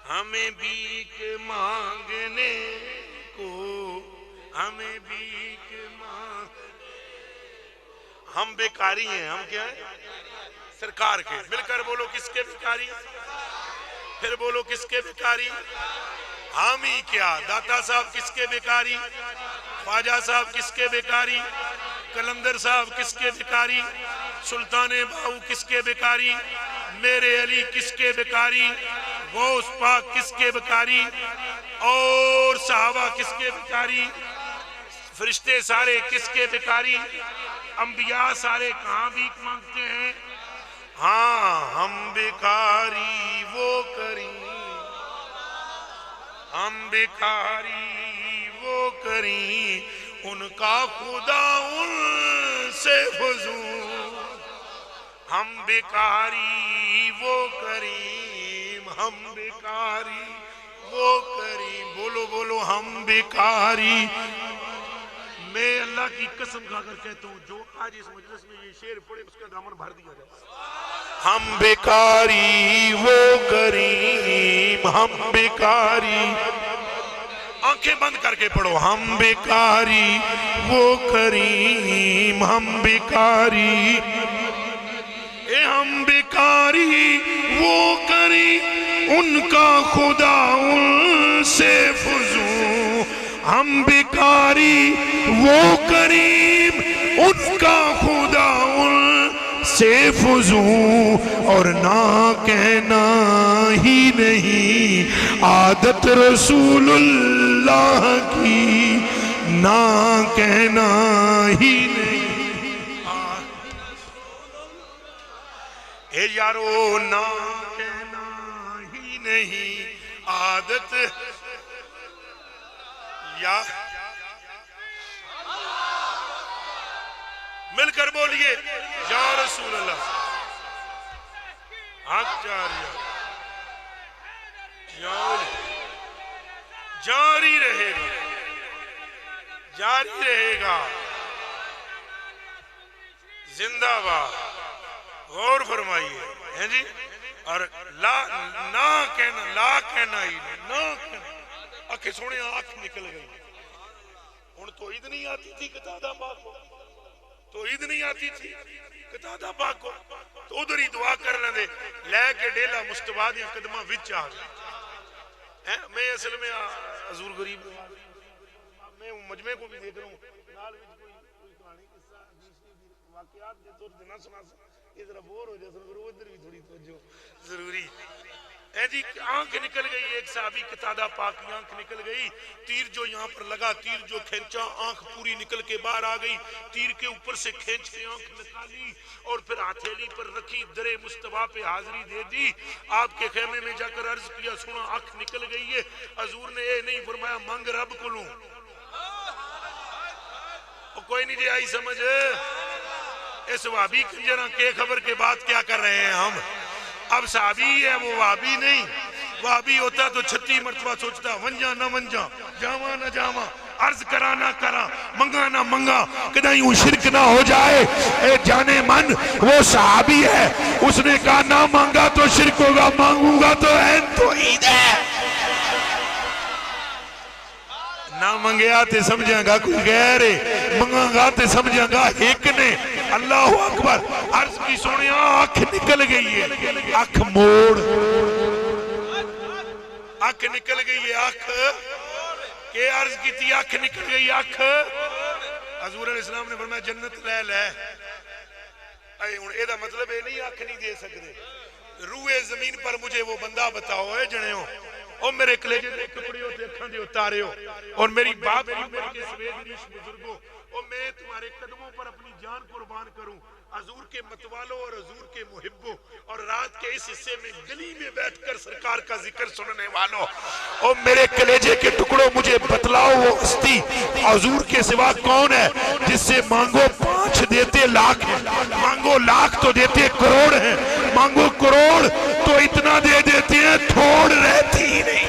ہمیں بھیک مانگنے کو، ہمیں بھیک ہم بیکاری ہیں. ہم کیا ہیں؟ سرکار کے. مل کر بولو کس کے بیکاری؟ پھر بولو کس کے بیکاری؟ حامی کیا؟ داتا صاحب کس کے بیکاری؟ خواجہ صاحب کس کے بیکاری؟ کلندر صاحب کس کے بیکاری؟ سلطان باہو کس کے بیکاری؟ میرے علی کس کے بیکاری؟ غوث پاک کس کے بیکاری؟ اور صحابہ کس کے بیکاری؟ فرشتے سارے کس کے بیکاری؟ انبیاء سارے کہاں بھیک مانگتے ہیں؟ ہاں ہم بیکاری وہ کریں، ہم بیکاری وہ کریں، ان کا خدا ان سے فضول. ہم بیکاری وہ کریم، ہم بیکاری وہ کریم. بولو بولو ہم بیکاری. میں اللہ کی قسم کھا کر کہتا ہوں جو آج اس مجلس میں یہ شعر پڑھے اس کا دامن بھر دیا جائے. ہم بیکاری وہ کریم، ہم بیکاری. آنکھیں بند کر کے پڑھو. ہم بیکاری وہ کریم، ہم بیکاری. ہم بیکاری وہ کریم، ان کا خدا ان سے فضول. ہم بیکاری وہ کریم، ان کا خدا ان سے فضول. اور نہ کہنا ہی نہیں عادت رسول اللہ کی، نہ کہنا ہی نہیں. اے یارو نہ کہنا ہی نہیں عادت. یا مل کر بولیے یا رسول اللہ. جاری رہے گا، جاری رہے گا. زندہ باد. غور فرمائیے ہیں جی. اور لا نہ کہنا، لا کہنا ہی نہیں، نہ کہنا. آنکھیں سونے آنکھ نکل گئی. ہن تو عید نہیں آتی تھی قطادہ پاک کو، تو عید نہیں آتی تھی قطادہ پاک کو، تو ادھر ہی دعا کر لیندے. لے کے ڈیلا مصطفیٰ دیاں قدماں وچ آ گئے. میں اصل میں حضور غریب میں مجمع کو بھی دیکھ رہا ہوں، نال وچ کوئی کہانی قصہ واقعات کے طور پر نہ سنا سکتا، یہ ذرا بور ہو جاتا، پھر ادھر بھی تھوڑی توجہ ضروری اے جی۔ آنکھ نکل گئی ایک صحابی قتادہ پاک کی آنکھ نکل گئی، تیر جو یہاں پر لگا، تیر جو کھینچا، آنکھ پوری نکل کے باہر آ گئی، تیر کے اوپر سے کھینچ کے آنکھ نکالی اور پھر ہتھیلی پر رکھی، در مصطفیٰ پہ حاضری دے دی، آپ کے خیمے میں جا کر عرض کیا سنا آنکھ نکل گئی ہے، حضور نے اے نہیں فرمایا منگ رب کو لوں، کوئی نہیں جی آئی سمجھ۔ اس وہابی کنجراں کے خبر کے بعد کیا کر رہے ہیں ہم؟ اب صحابی ہے وہ وہابی نہیں، وہابی ہوتا تو 36 مرتبہ سوچتا ونجا نہ ونجا، جاواں نہ جاواں، عرض کرا نہ کرا، منگا نہ منگا، کدھیں یوں شرک نہ ہو جائے۔ اے جانے من وہ صحابی ہے، اس نے کہا نہ مانگا تو شرک ہوگا، مانگوں گا تو عین توحید ہے۔ نہ منگیا تے سمجھاں گا کوئی غیر ہے، منگاں گا تے سمجھاں گا ایک نے۔ اللہ اکبر۔ عرض کی سونے آنکھ نکل گئی ہے، آنکھ موڑ، آنکھ نکل گئی ہے، آنکھ کہ عرض کی تھی آنکھ نکل گئی، آنکھ۔ حضور علیہ السلام نے فرمایا جنت لے لے۔ اے ہن اے دا مطلب اے نہیں آنکھ نہیں دے سکتے، روئے زمین پر مجھے وہ بندہ بتاؤ اے جنے ہو، اور میرے کلیجے دے ٹکڑے ہوتے اکھاں دے اتارے ہو، اور میری باپ میرے کے سوید ریش بزرگوں، اور میں تمہارے قدموں پر اپنی جان قربان کروں، حضور کے متوالوں اور حضور کے محبوں، اور رات کے اس حصے میں گلی میں بیٹھ کر سرکار کا ذکر سننے والوں، اور میرے کلیجے کے ٹکڑوں مجھے بتلاؤ وہ ہستی حضور کے سوا کون ہے جس سے مانگو 5 دیتے لاکھ ہیں، مانگو لاکھ تو دیتے کروڑ ہیں، مانگو کروڑ تو اتنا دے دیتے ہیں تھوڑ رہتی ہی نہیں۔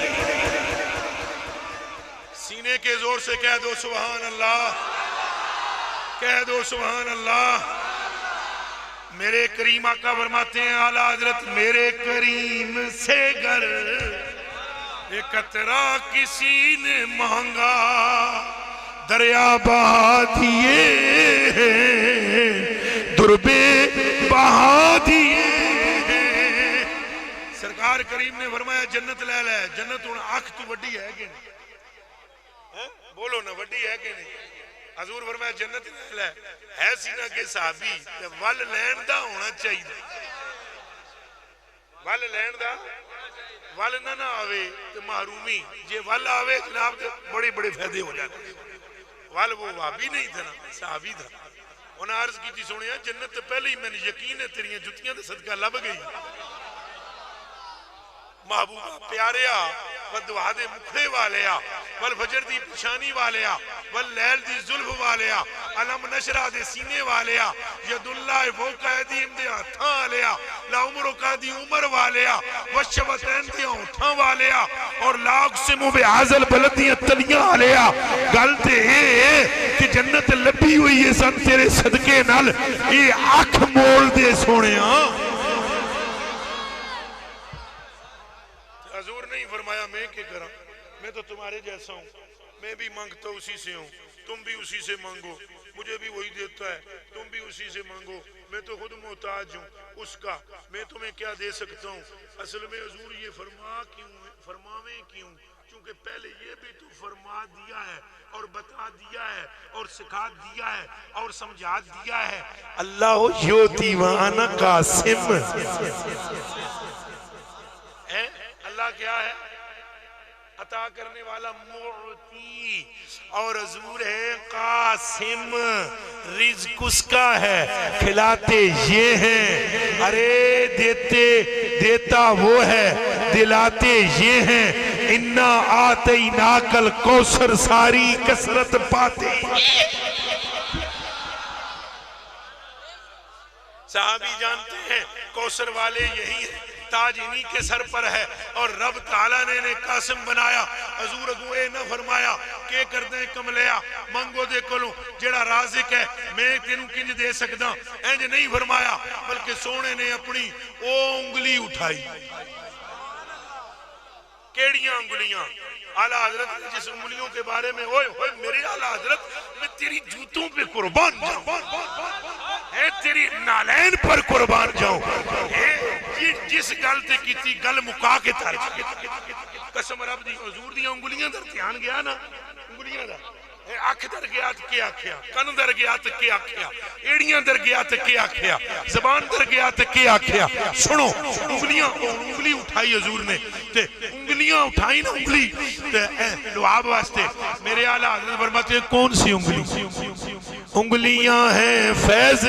سینے کے زور سے کہہ دو سبحان اللہ، کہہ دو سبحان اللہ۔ میرے کریم آقا فرماتے ہیں اعلیٰ حضرت میرے کریم سے گر ایک قطرہ کسی نے مانگا دریا بہا دیے دربے بہا دیے۔ سرکار کریم نے فرمایا جنت لے لے، جنت ان آنکھ تو وڈی ہے کہ نہیں؟ بولو نا وڈی ہے کہ نہیں؟ حضور فرمایا جنت لے لے، ہے سینہ کے صحابی ول لین دا ہونا چاہیے، ول لین دا، ول نہ آوے تو محرومی، جے ول آوے جناب بڑے بڑے فائدے ہو جاتے۔ ول وہ وہابی نہیں تھا نا، صحابی تھا۔ انہاں عرض کی تھی سنیا جنت تو پہلے ہی میں نے یقین ہے تیریاں جتیاں دے صدقہ لب گئی۔ محبوبہ پیاریا ودعا دے مکھڑے والیا والفجر دی پشانی والیا واللیل دی ظلف والیا علم نشرہ دے سینے والیا ید اللہ فوق ایدیم دے ہتھاں والیا لا عمرو کا دی عمر والیا وشوتین دی ہتھاں والیا اور لا اقسمو بعزل بلدیاں تلیاں والیا گلتے ہیں کہ جنت لبی ہوئی ہے سن تیرے صدقے نال، یہ آنکھ مول دے سونے ہاں۔ حضور نہیں فرمایا میں کیا کرا، میں تو تمہارے جیسا ہوں، میں بھی مانگتا اسی سے ہوں، تم بھی اسی سے مانگو، مجھے بھی وہی دیتا ہے، تم بھی اسی سے مانگو، میں تو خود محتاج ہوں اس کا، میں تمہیں کیا دے سکتا ہوں۔ اصل میں حضور یہ فرماویں کیوں؟ چونکہ پہلے یہ بھی تو فرما دیا ہے اور بتا دیا ہے اور سکھا دیا ہے اور سمجھا دیا ہے۔ اللہ یوتی وانا قاسم، اللہ کیا ہے؟ عطا کرنے والا معطی، اور حضور ہے قاسم، رزق اس کا ہے، کھلاتے یہ ہیں، ارے دیتا وہ ہے، دلاتے یہ ہیں، انا آتیناک الکوثر، ساری کثرت پاتے۔ صحابی جانتے ہیں کوثر والے یہی ہیں، تاج انہی کے سر پر ہے، اور رب تعالیٰ نے قاسم بنایا۔ حضور اگو اے نہ فرمایا کہ کردیں کملیا منگو دے کلوں جڑا رازق ہے میں تینوں کنج دے سکتا، اینج نہیں فرمایا، بلکہ سونے نے اپنی او انگلی اٹھائی۔ کیڑیاں انگلیاں؟ اعلیٰ حضرت نے جس انگلیوں کے بارے میں ہوئے میرے اعلیٰ حضرت میں تیری جوتوں پہ قربان جاؤں، اے تیری نالین پر قربان جاؤں، جس گل تے کیتی گل مکا کے تھا قسم رب دی۔ حضور دی انگلیاں در دھیان گیا نا، انگلیاں دا اکھ در گیا تو کیا کیا، کن در گیا تو کیا کیا، ایڑیاں در گیا تو کیا کیا، زبان در گیا تو کیا کیا۔ سنو انگلیاں، انگلی اٹھائی حضور نے تے انگلیاں اٹھائی نا، انگلی لعاب واسطے، میرے اعلیٰ حضرت فرماتے ہیں کون سی انگلی؟ انگلیاں ہیں فیض،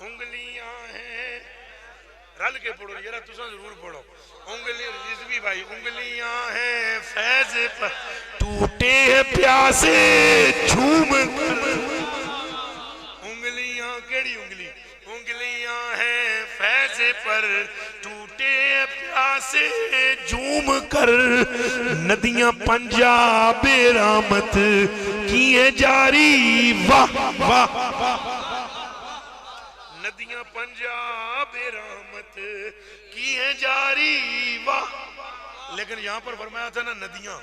انگلیاں ہیں، رل کے پڑھو یارا، تساں ضرور پڑھو، انگلیاں رضوی بھائی، انگلیاں ہیں فیض پر ٹوٹے ہیں پیاسے جھوم کر۔ انگلیاں کیڑی انگلی؟ انگلیاں ہیں فیض پر ٹوٹے ہیں پیاسے جھوم کر، ندیاں پنجاب رحمت کی ہیں جاری، واہ واہ، ندیاں پنجاب رحمت کی ہیں جاری، واہ۔ لیکن یہاں پر فرمایا تھا نا ندیاں،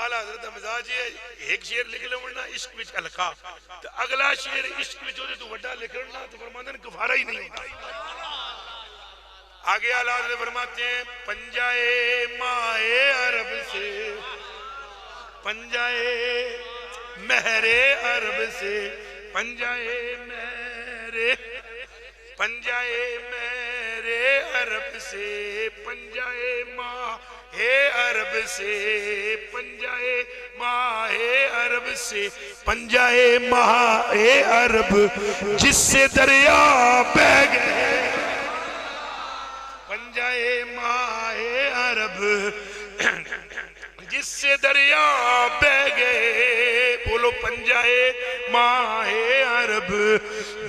اعلیٰ حضرت مزاج ہے ایک شعر لکھ لے ورنہ عشق وچ الکا، تو اگلا شعر عشق وچ ہوتے تو وڈا لکھ لنا تو فرماتے ہیں کفارہ ہی نہیں ہوتا۔ آگے اعلیٰ حضرت فرماتے ہیں پنجائے مائے عرب سے، پنجائے مہر عرب سے، پنجائے مہر، پنجائے مہر عرب سے، پنجائے ماہ عرب سے، پنجائے ماہ عرب سے، پنجائے ماہ عرب جس سے دریا بہہ گئے، پنجائے ماہ عرب جس سے دریا بہہ گئے، بولو پنجائے ماہ عرب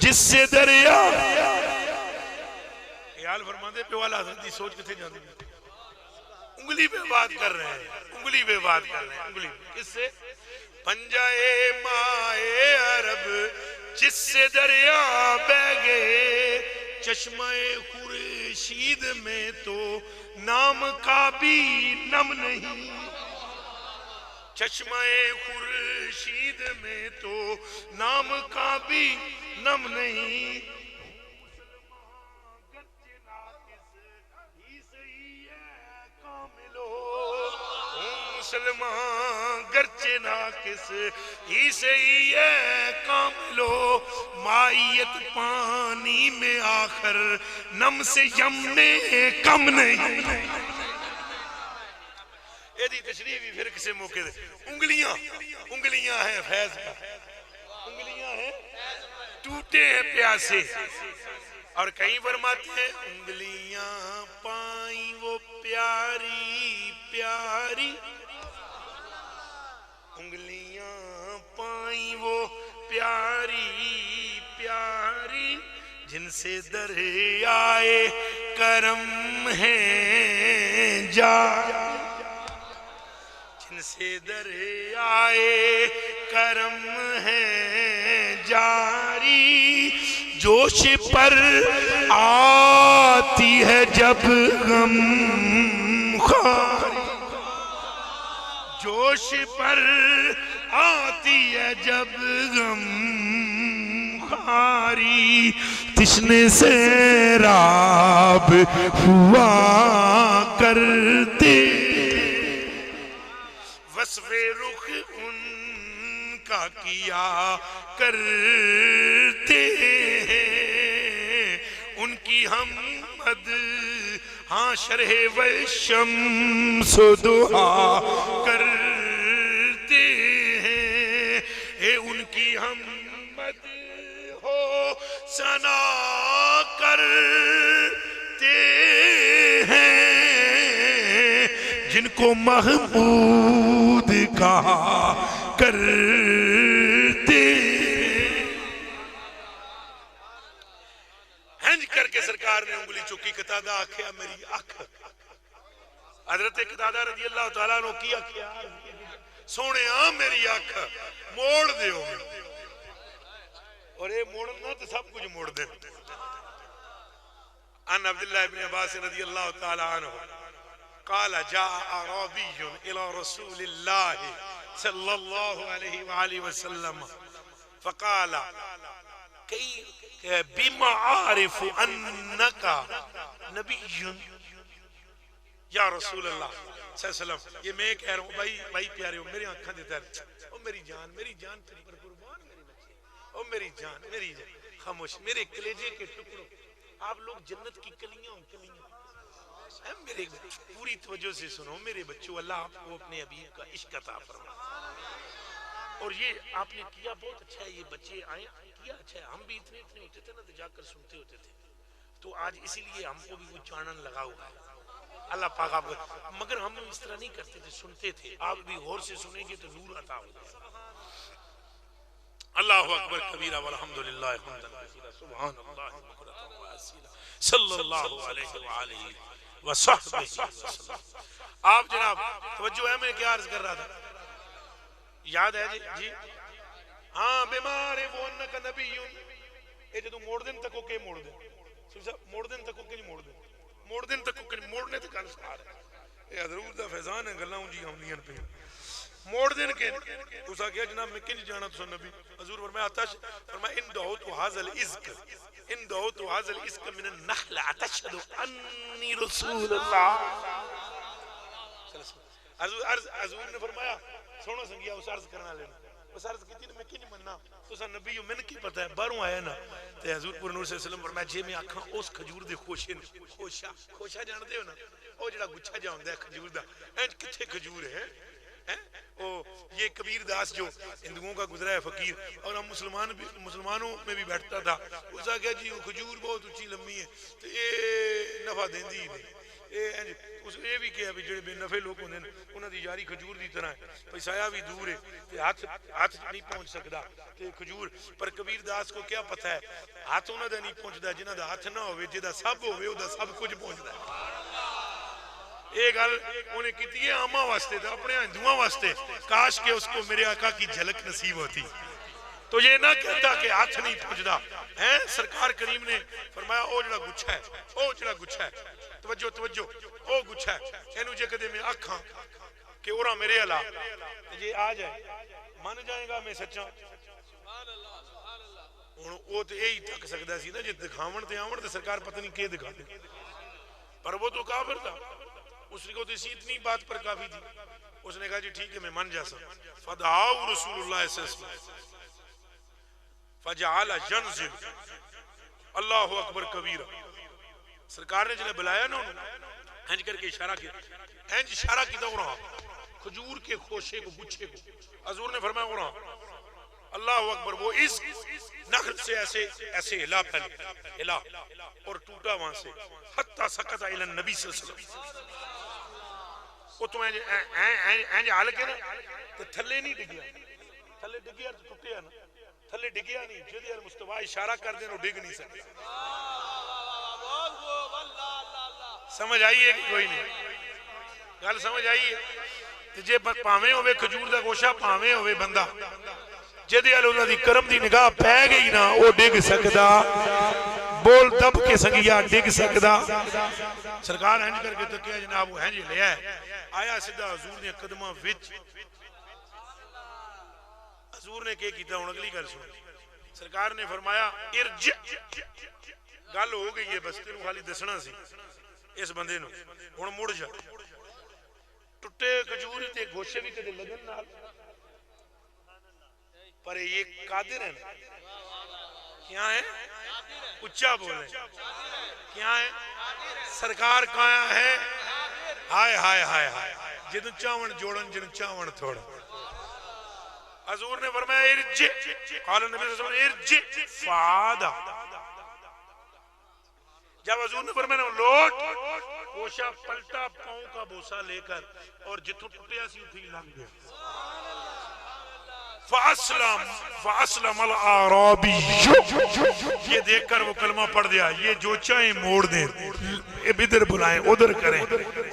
جس سے دریا۔ خیال فرماندے پہ والا حضرت دی سوچ کتے جاندی ہے، انگلی پہ بات کر رہے ہیں، انگلی پہ بات کر رہے ہیں، انگلی پہ کس سے؟ پنجائے ماہ عرب جس سے دریا بہہ گئے، چشمہ خورشید میں تو نام کا بھی نم نہیں، چشمہ خورشید میں تو نام کا بھی نم نہیں، مسلمان گرچہ ناقص ہی صحیح ہے کاملو، مائیت پانی میں آخر نم سے یم میں کم نہیں۔ یہ دی تشریح بھی پھر کسے موقع دے، انگلیاں، انگلیاں ہیں فیض کا، انگلیاں ہیں ٹوٹے ہیں پیاسے، اور کہیں فرماتے ہیں انگلیاں پائیں وہ پیاری پیاری، انگلیاں پائیں وہ پیاری پیاری، جن سے دریائے کرم ہے جاری، جن سے دریائے کرم ہے جاری، جوش پر آتی ہے جب غم خاری، جوش پر آتی ہے جب غم خاری، تشنے سے راب ہوا کرتے، وصف رخ ان کا کیا کرتے ہیں، ان کی حمد ہاں شرح والشمس دعا کرتے ہیں، اے ان کی حمد ہو ثنا کرتے ہیں، جن کو محمود کہا کرتے ہنج کر کے سرکار نے انگلی چکی، قطادہ آکھیا میری اکھ، حضرت قطادہ رضی اللہ تعالیٰ عنہ کی آکھیا سونے میری اکھ موڑ دیو، اور اے موڑنا تو سب کچھ موڑ دے۔ ان عبداللہ ابن عباس رضی اللہ تعالیٰ عنہ قال جاء اعرابی الى رسول اللہ صلی اللہ علیہ وآلہ وسلم فقال بما عارف انکا نبی، یا رسول اللہ صلی اللہ علیہ وسلم، یہ میں کہہ رہا ہوں بھائی پیارے ہو، میری آنکھاں دیتا ہے، او میری جان تیری پر قربان میری بچے، او میری جان خاموش میرے کلیجے کے ٹکڑوں، آپ لوگ جنت کی کلیاں اے میرے پوری توجہ سے سنو میرے بچوں، اللہ آپ کو اپنے حبیب کا عشق عطا فرمائے، اور یہ آپ نے کیا بہت اچھا ہے، یہ بچے آئے کیا اچھا ہے، ہم بھی اتنے ہوتے تھے نا تو جا کر سنتے ہوتے تھے، تو آج اسی لیے ہم کو بھی وہ چانن لگا ہوا ہے، اللہ پاک آپ کو، مگر ہم اس طرح نہیں کرتے تھے، سنتے تھے، آپ بھی غور سے سنیں گے تو نور عطا ہو جائے. اللہ اکبر کبیرہ والحمدللہ حمدا کثیرا سبحان اللہ بکرۃ و اصیلا صلی اللہ علیہ وآلہ وصحبہ وسلم. آپ جناب توجہ ہے، میں کیا عرض کر رہا تھا، یاد ہے جی ہاں بیمار ہے وہ انکا نبی، یہ جدو موڑ دن تکو کے موڑ دن موڑ دن تکو کے نہیں موڑ دن تکو کے موڑنے تک گل سار ہے، یہ حضرت دا فیضان ہے، گلاں جی آندیاں پہ موڑ دن کے اس آ گیا جناب میں کنج جانا تو نبی حضور فرمایا آتش فرمایا ان دعوت حاضر الاسک من النخل اتشهد انی رسول اللہ. حضور نے فرمایا سنو سنگیا اس عرض کرنا لینا، اس عرض کی میں کی نہیں مننا تو سا نبی میں کی پتہ ہے باہروں آیا نا، تے حضور پور نور صلی اللہ علیہ وسلم فرمایا جے میں آکھاں اس کھجور دے خوشے خوشا جانتے ہو نا، او جڑا گچھا جا ہوندا ہے کھجور دا، اینج کتھے کھجور ہے، یہ کبیر داس جو ہندوؤں کا گزرا ہے فقیر، اور ہم مسلمانوں میں بھی بیٹھتا تھا، اس آ گیا جی وہ کھجور بہت اونچی لمبی ہے تو یہ نفع دیندی ہی نہیں، یہ بھی کہا بھی جڑے بے نفع لوگ ہوندے نے انہاں دی یاری کھجور دی طرح ہے، پیسایا بھی دور ہے تے ہاتھ نہیں پہنچ سکدا تے کھجور، پر کبیر داس کو کیا پتہ ہے ہاتھ انہاں دا نہیں پہنچدا جنہاں دا ہاتھ نہ ہوے، جے دا سب ہوے او دا سب کچھ پہنچدا ہے. یہ گل انہیں کی ہے عامہ واسطے تھا، اپنے ہندوؤں واسطے، کاش کہ اس کو میرے آقا کی جھلک نصیب ہوتی تو یہ نہ کہتا کہ ہاتھ نہیں پہنچدا ہے. سرکار کریم نے فرمایا او جڑا گچھا ہے توجہ او گچھا ہے، اینو جے کدے میں آکھاں کہ اورا میرے علا یہ آ جائے من جائے گا میں سچا، ہن او تے یہی تک سکدا سی نا جے دکھاون تے آون تے سرکار پتہ نہیں کی دکھا دے، پر وہ تو کافر تھا، اس کو تو اسی اتنی بات پر کافی تھی، اس نے کہا جی ٹھیک ہے میں من جاسا، فدعاو رسول اللہ صلی اللہ علیہ وسلم فجعل ينزل اللہ اکبر کبیرہ. سرکار نے جنہیں بلایا نا ہنج کر کے اشارہ کیا، ہنج اشارہ کی تھا وہاں کھجور کے خوشے کو گچھے کو، حضور نے فرمایا وہاں اللہ اکبر، وہ اس نخل سے ایسے ہلا پھیلے ہلا اور ٹوٹا وہاں سے حتی سقط الی النبی صلی اللہ علیہ وسلم، وہ تو اینج حال کے نا تو تھلے نہیں ڈگیا تو ٹوٹیا نا، تھلے ڈگیا نہیں، جدی مصطفیٰ اشارہ کر دیں وہ ڈگ نہیں سکتے. سمجھ آئیے کہ کوئی نہیں گل سمجھ آئیے؟ جے پاویں ہوئے کھجور دا گوشہ، پاویں ہوئے بندہ جدی اللہ دی کرم دی نگاہ پہ گئی نا وہ ڈگ سکدا، بول دب کے سنگیا ڈگ سکدا. سرکار ہنج کر کے تکیا جناب وہ ہنج لیا ہے، آیا سیدھا حضور نے قدمہ وچ، حضور نے کیا ہوں اگلی گل سن، سرکار نے فرمایا ارجع، گل ہو گئی ہے بس تینوں خالی دسنا سی اس بندے نو، ہن مڑ جا. ٹٹے کھجور تے گوشے بھی کدے لگن نال، پر یہ قادر ہے نا، کیا ہے اچھا بولے کیا ہے، سرکار کہاں ہے، ہائے ہائے ہائے ہائے جدو چاون جوڑن جدو چاون تھوڑا. حضور نے فرمایا ارجع، قال نبی صلی اللہ علیہ وسلم ارجع فعادا، جب حضور نے فرمایا لوٹ، گوشہ پلٹا پاؤں کا بوسہ لے کر اور جتوں ٹوٹیا سی اتھی لنگ گیا. فاسلم الاعرابی، یہ دیکھ کر وہ کلمہ پڑھ دیا، یہ جو چاہیں موڑ دیں، ادھر بلائیں ادھر کریں.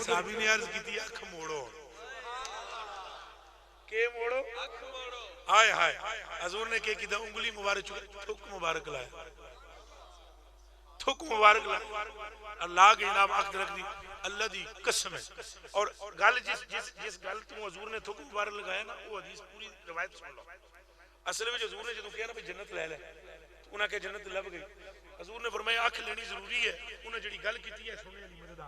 صحابی نے عرض کی تھی اکھ موڑو، کہ موڑو، ہائے ہائے. حضور نے کیا کیا، انگلی مبارک چکا، تھک مبارک لایا، تھک مبارک لایا، اللہ کے جناب اکھ رکھ دی، اللہ دی قسم ہے. اور گل جس گل تو حضور نے تھک مبارک لگایا نا، وہ حدیث پوری روایت سن لو. اصل میں حضور نے جدوں کہا نا جنت لے لے، انہاں کہ جنت لب گئی. حضور نے فرمایا اکھ لینی ضروری ہے، انہاں جڑی گل کیتی ہے سننے دی مدد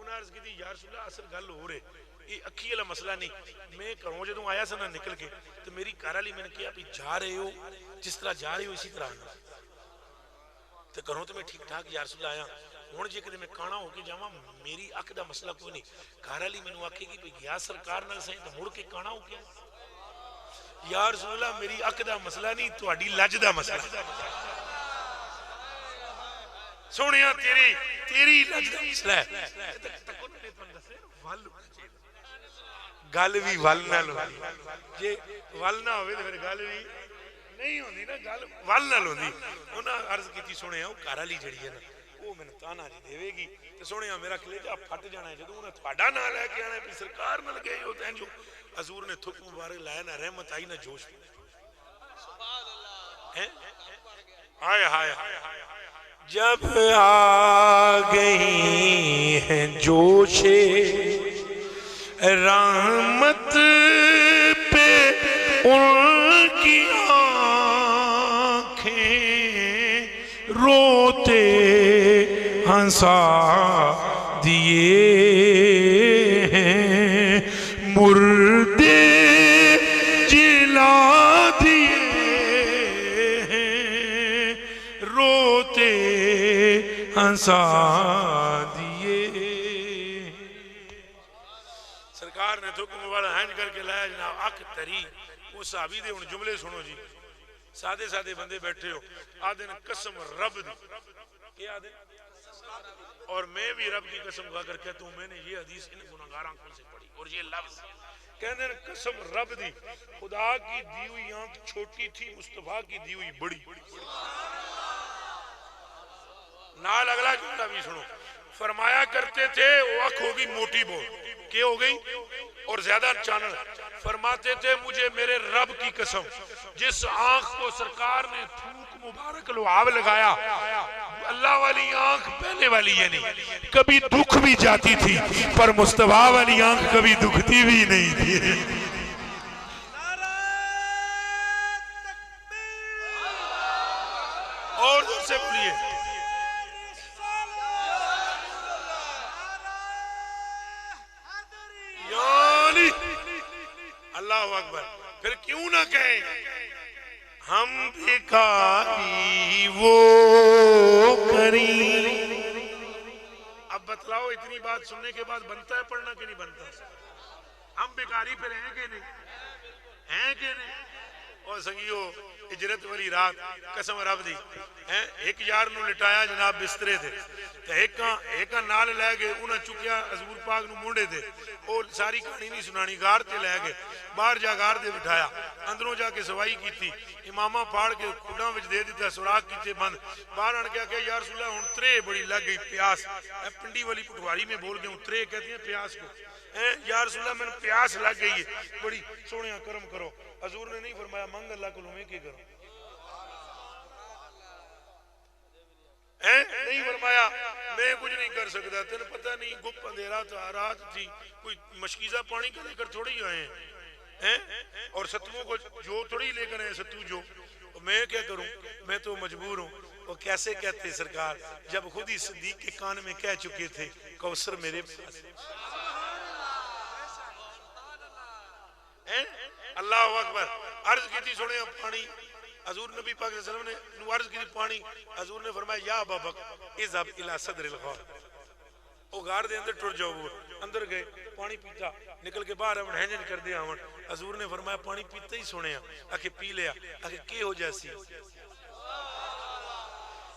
انہیں عرض کی تھی یا رسول اللہ اصل گل ہو رہے یہ اکھی والا مسئلہ نہیں میں گھروں جدوں آیا سا نا نکل کے تو میری گھر والی میں نے کہا بھی جا رہے ہو جس طرح جا رہے ہو اسی طرح آنا تو گھروں تو میں ٹھیک ٹھاک یا رسول اللہ آیا ہوں جے کدے میں کانا ہو کے جاواں میری اک دا مسئلہ کوئی نہیں گھر والی مینوں آکھے گی گیا سرکار نال سائیں تے مڑ کے کانا ہو کے یا رسول اللہ میری اک دا مسئلہ نہیں تہاڈی لج دا مسئلہ سونیا تیری لج دا مسئلہ ہے گل بھی ول نال ہوندی جے ول نہ ہوے تے پھر گل بھی نہیں ہوندی نا گل ول نال ہوندی انہاں عرض کیتی سونیا او گھر والی جڑی ہے نا وہ میں تانا نہیں دے گی تو سونے میرا کلیجہ پھٹ جانا ہے جدوں انہیں تھوڑا نہ لے کے آنا ہے سرکار نہ گئے ہوتے ہیں جو حضور نے تھک مبارک لایا نہ رحمت آئی نہ جوش آئے ہائے جب آ گئی ہیں جوش رحمت پہ ان کی آنکھیں روتے ہنسا دیے ہیں مردے جلا دیے ہیں روتے ہنسا دیے سرکار نے تھکم والا ہینج کر کے لایا جناب اک تری وہ صحابی دے ان جملے سنو جی سادے سادے بندے بیٹھے ہو آدھے قسم رب دی کیا آدھے اور میں بھی رب کی قسم کھا کر کہتا ہوں میں نے یہ حدیث ان گناہگار آنکھوں سے پڑھی اور یہ لفظ کہنے ہیں قسم رب دی خدا کی دی ہوئی آنکھ چھوٹی تھی مصطفیٰ کی دی ہوئی بڑی نال اگلا جملہ بھی سنو فرمایا کرتے تھے وہ آنکھ ہوگی موٹی بہت کیا ہو گئی اور زیادہ چانل فرماتے تھے مجھے میرے رب کی قسم جس آنکھ کو سرکار نے تھوک مبارک لعاب لگایا اللہ والی آنکھ پہلے والی ہے نہیں کبھی دکھ بھی جاتی تھی پر مصطفیٰ والی آنکھ کبھی دکھتی بھی نہیں تھی اور دور سے بولیے اللہ اکبر پھر کیوں نہ کہیں ہم بھکاری وہ کریں اب بتلاؤ اتنی بات سننے کے بعد بنتا ہے پڑھنا کہ نہیں بنتا ہم بھکاری پہ ہیں کہ نہیں اور سنگیو اجرت والی رات قسم رب دی ایک یار نو لٹایا جناب بسترے تھے ایک نال لے گئے انہاں چکیا حضور پاک نو مونڈے تھے اور ساری کہانی نہیں سنانی گار تے لے گئے باہر جا گار دے بٹھایا اندروں جا کے سوائی کی تھی امامہ پاڑ کے کھڈاں وچ دے دیتا سوراخ کیتے بند باہر آن کے یا رسول اللہ ہن ترے بڑی لگ گئی پیاس پنڈی والی پٹواری میں بول گئے ہوں ترے کہتے ہیں پیاس کو یا رسول اللہ میں پیاس لگ گئی ہے بڑی سونیا کرم کرو حضور نے نہیں فرمایا منگ اللہ کو لومے کے کرو نہیں فرمایا میں کچھ نہیں کر سکتا تین پتہ نہیں گپ اندھیرا تھا رات تھی کوئی مشکیزہ پانی کا لے کر تھوڑی آئے ہیں اور ستووں کو جو تھوڑی لے کر آئے ستو جو میں کیا کروں میں تو مجبور ہوں وہ کیسے کہتے سرکار جب خود ہی صدیق کے کان میں کہہ چکے تھے کوثر میرے پاس اللہ اکبر عرض کی تھی سنے پانی حضور نبی پاک صلی اللہ علیہ وسلم نے عرض کی تھی پانی حضور نے فرمایا یا ابا بکر اذهب الى صدر الغار وہ غار دے اندر ٹر جاؤ وہ اندر گئے پانی پیتا نکل کے باہر ہم ہینجن کر دیا ہم حضور نے فرمایا پانی پیتا ہی سنے آکے پی لیا آکے کی ہو جیسی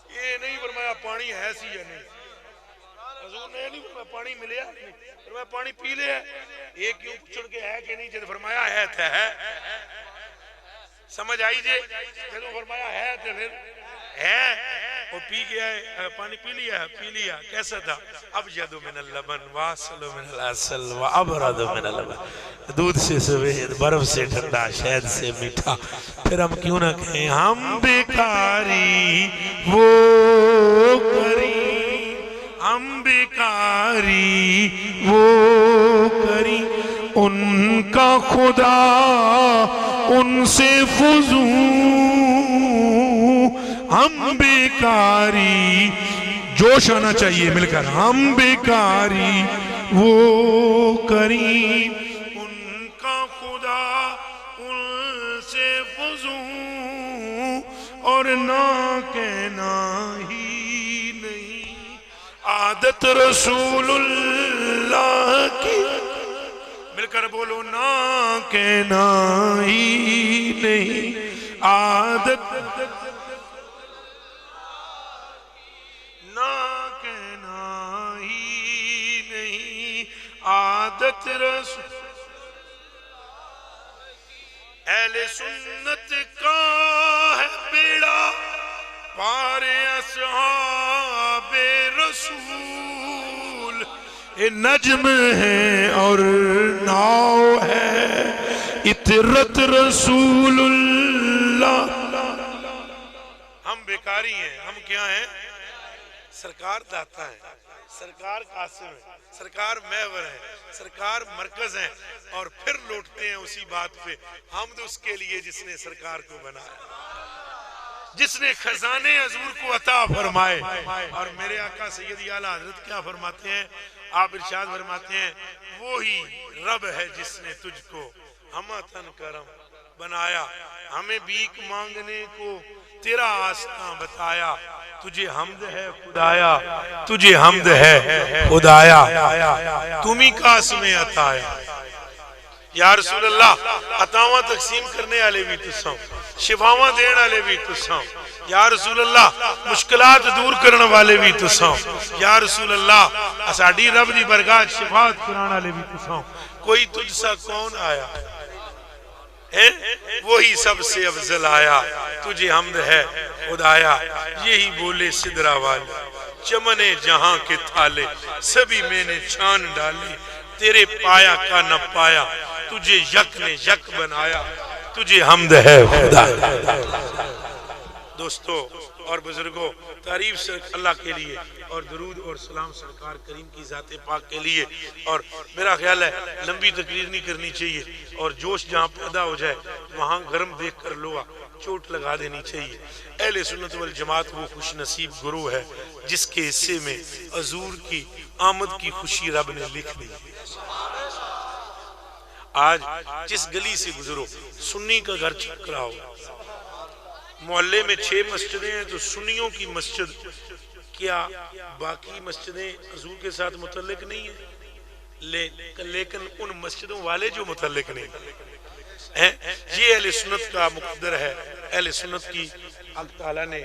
یہ نہیں فرمایا پانی ہے سی یا نہیں حضور نے نہیں فرمایا پانی ملیا فرمایا پانی پی لیا یہ کیوں پوچھن کے ہے کہ نہیں جب فرمایا ہے تھا ہے سمجھ آئی جے جب فرمایا ہے تو پھر ہے وہ پی گیا ہے پانی پی لیا کیسا تھا ابجد من اللبن واصل من العسل وابرد من اللبن دودھ سے سوید برف سے ٹھنڈا شہد سے میٹھا پھر ہم کیوں نہ کہیں ہم بیکاری وہ کری ہم بیکاری وہ کری ان کا خدا ان سے فضو ہم بیکاری جوش آنا چاہیے مل کر. ہم بیکاری وہ کریم ان کا خدا ان سے فزوں اور نہ کہنا ہی نہیں. عادت رسول اللہ کی مل کر بولو نہ کہنا ہی نہیں. عادت نہ کہنا ہی نہیں. عادت رسول اہل سنت کا ہے بیڑا پار اصحاب رسول. نجم ہے اور ناؤ ہے اطرت رسول اللہ. ہم بیکاری ہیں. ہم کیا ہیں؟ سرکار داتا ہے, سرکار قاسم ہے, سرکار محور ہے, سرکار مرکز ہیں, اور پھر لوٹتے ہیں اسی بات پہ. حمد اس کے لیے جس نے سرکار کو بنایا, جس نے خزانے حضور کو عطا فرمائے. اور میرے آقا سیدی اعلیٰ حضرت کیا فرماتے ہیں؟ آپ ارشاد فرماتے ہیں وہی رب ہے جس نے تجھ کو ہمتن کرم بنایا, ہمیں بھیک مانگنے کو تیرا آستاں بتایا. تجھے حمد ہے خدایا, تجھے حمد ہے خدایا, تمہیں قاسم عطایا. یا رسول اللہ عطاواں تقسیم کرنے والے بھی تساں, شفاواں دین والے بھی تساں. یا رسول اللہ مشکلات دور کرنے والے بھی تساں. یا رسول اللہ ساڈی رب دی برگاہ شفاعت کرانے والے بھی تساں. کوئی تجھ سا کون آیا وہی سب سے افضل آیا. تجھے حمد ہے خدایا. یہی بولے سدرا والے چمنے جہاں کے تھالے سبھی میں نے چھان ڈالی. تیرے پایا کا نہ پایا تجھے یک نے یک بنایا. تجھے حمد ہے خدایا. دوستو اور بزرگوں, تعریف اللہ کے لیے اور درود اور سلام سرکار کریم کی ذات پاک کے لیے. اور میرا خیال ہے لمبی تقریر نہیں کرنی چاہیے, اور جوش جہاں پیدا ہو جائے وہاں گرم دیکھ کر لوہا چوٹ لگا دینی چاہیے. اہل سنت والجماعت وہ خوش نصیب گروہ ہے جس کے حصے میں حضور کی آمد کی خوشی رب نے لکھ دی. آج جس گلی سے گزرو سنی کا گھر چھک رہا ہو, محلے میں 6 مسجدیں ہیں تو سنیوں کی مسجد, کیا باقی مسجدیں حضور کے ساتھ متعلق نہیں ہیں؟ لیکن ان مسجدوں والے جو متعلق نہیں ہیں, یہ اہل سنت کا مقدر ہے. اہل سنت کی اللہ تعالیٰ نے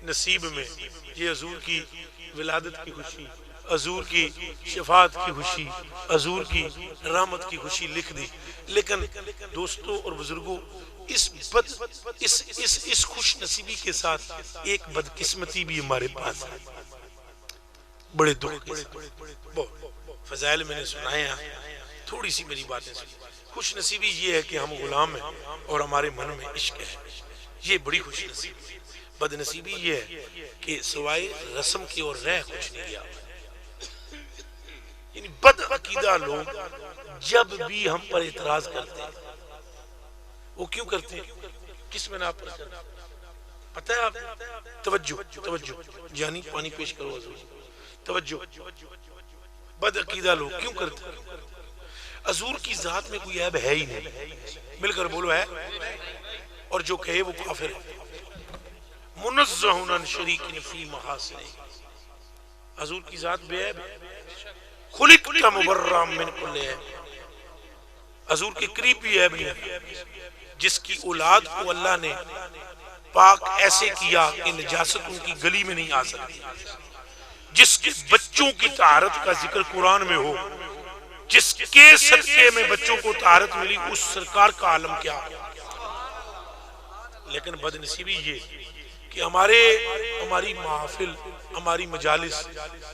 نصیب میں یہ حضور کی ولادت کی خوشی, حضور کی شفاعت کی خوشی, حضور کی رحمت کی خوشی لکھ دی. لیکن دوستوں اور بزرگوں اس خوش نصیبی کے ساتھ ایک بدقسمتی بھی ہمارے پاس ہے. بڑے دکھ کے ساتھ فضائل میں نے سنائے ہیں, تھوڑی سی میری باتیں سنیں. خوش نصیبی یہ ہے کہ ہم غلام ہیں اور ہمارے من میں عشق ہے, یہ بڑی خوش نصیبی. بد نصیبی یہ ہے کہ سوائے رسم کی اور رہ کچھ نہیں کیا. یعنی بد عقیدہ لوگ جب بھی ہم پر اعتراض کرتے ہیں, وہ کیوں کرتے ہیں؟ کس میں نہ پر کرتے ہیں؟ پتہ ہے آپ؟ توجہ جانی پانی پیش کرو حضور. توجہ, بد عقیدہ لوگ کیوں کرتے ہیں؟ حضور کی ذات میں کوئی عیب ہے ہی نہیں. مل کر بولو ہے, اور جو کہے وہ کافر ہے. منزہ عن شریک فی محاسن, حضور کی ذات بے عیب ہے. خلقت مبرأ من کل عیب, حضور کے قریب بھی عیب نہیں ہے. جس کی اولاد کو اللہ نے پاک ایسے کیا کہ نجاست ان کی گلی میں نہیں آ سکتی, جس کے بچوں کی طہارت کا ذکر قرآن میں ہو, جس کے صدقے میں بچوں کو طہارت ملی, اس سرکار کا عالم کیا. لیکن بدنصیبی یہ کہ ہماری محافل, ہماری مجالس,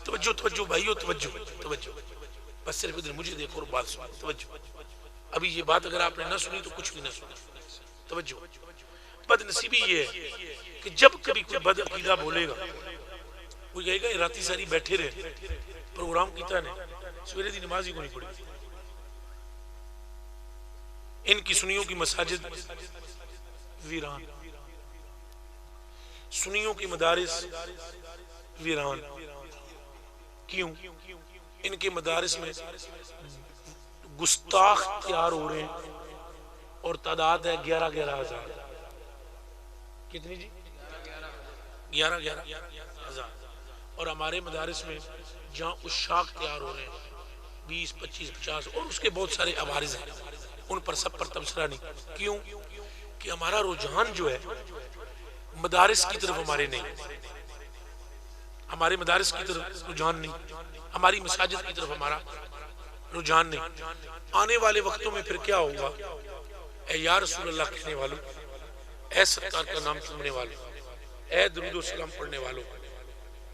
توجہ بھائیو, توجہ بس صرف ادھر مجھے دیکھو اور بات سنو. توجہ, ابھی یہ بات اگر آپ نے نہ سنی تو کچھ بھی نہ سنا. توجہ, بدنصیبی یہ ہے کہ جب کبھی کوئی بد عقیدہ بولے گا, وہ کہے گا راتی ساری بیٹھے رہے, پروگرام کیتا نہیں, سویرے دی نماز ہی کو نہیں پڑھی. ان کی سنیوں کی مساجد ویران, سنیوں کی مدارس ویران. کیوں؟ ان کے مدارس میں گستاخ تیار ہو رہے ہیں اور تعداد ہے 11,000. کتنی جی؟ 11,000. اور ہمارے مدارس میں جہاں اشاق تیار ہو رہے ہیں 20 25 50 اور اس کے بہت سارے عوارض ہیں، ان پر سب پر تبصرہ نہیں. کیوں؟ کہ ہمارا رجحان جو ہے مدارس کی طرف ہمارے نہیں، ہمارے مدارس کی طرف رجحان نہیں، ہماری مساجد کی طرف ہمارا رجحان نہیں. آنے والے وقتوں میں پھر کیا ہوگا؟ اے یا رسول اللہ کہنے والوں، اے سرکار کا نام سننے والوں، اے درود و سلام پڑھنے والوں،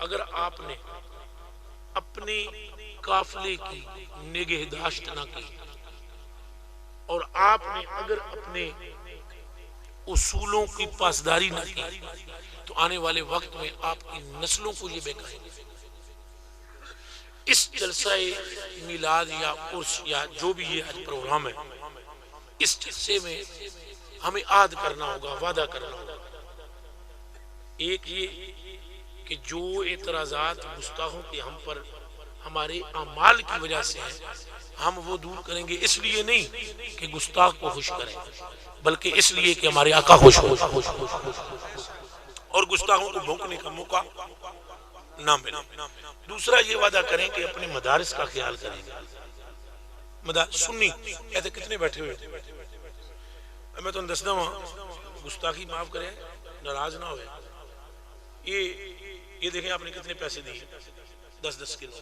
اگر آپ نے اپنے قافلے کی نگہداشت نہ کی اور آپ نے اگر اپنے اصولوں کی پاسداری نہ کی تو آنے والے وقت میں آپ کی نسلوں کو یہ بہکائیں گے. اس جلسہ میلاد یا عرس یا جو بھی یہ آج پروگرام ہے، اس جلسے میں ہمیں عہد کرنا ہوگا، وعدہ کرنا ہوگا. ایک یہ کہ جو اعتراضات گستاخوں کے ہم پر ہمارے اعمال کی وجہ سے ہیں، ہم وہ دور کریں گے، اس لیے نہیں کہ گستاخ کو خوش کریں بلکہ اس لیے کہ ہمارے آقا خوش ہو اور گستاخوں کو بھونکنے کا موقع نہ ملے. دوسرا یہ وعدہ کریں کہ اپنے مدارس کا خیال کریں گے. سنی کہتے کتنے بیٹھے ہوئے، میں تو دستا ہوں گستاخی معاف کریں، ناراض نہ ہوئے. یہ دیکھیں آپ نے کتنے پیسے دیے، 10 کلو.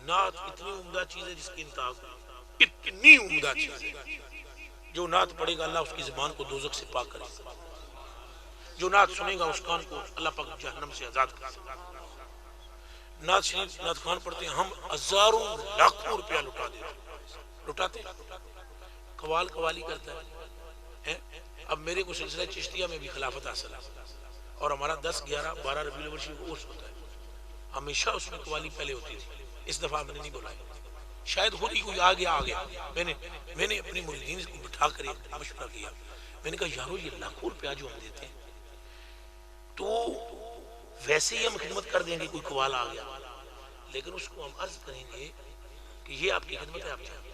نعت اتنی عمدہ چیز ہے جس کی انتہا کو، اتنی عمدہ چیز ہے. جو نعت پڑھے گا اللہ اس کی زبان کو دوزخ سے پاک کرے گا، جو نعت سنے گا اس کان کو اللہ پاک جہنم سے آزاد کرے گا. نعت شریف نعت خان پڑھتے ہیں، ہم ہزاروں لاکھوں روپیہ لٹاتے ہیں. قوالی کرتا ہے. اب میرے کو سلسلہ چشتیہ میں بھی خلافت حاصل ہے اور ہمارا 10 11 12 ربیع الاول شریف عرس ہوتا ہے. ہمیشہ اس میں قوالی پہلے ہوتی تھی. اس دفعہ میں نے نہیں بولا، شاید خود ہی کوئی آ گیا. میں نے اپنے مریدین کو بٹھا کر ایک مشورہ کیا. میں نے کہا یارو یہ لاکھوں روپیہ جو ہم دیتے ہیں تو ویسے ہی ہم خدمت کر دیں گے، کوئی قوال آ گیا، لیکن اس کو ہم عرض کریں گے کہ یہ آپ کی خدمت ہے. آپ چاہیں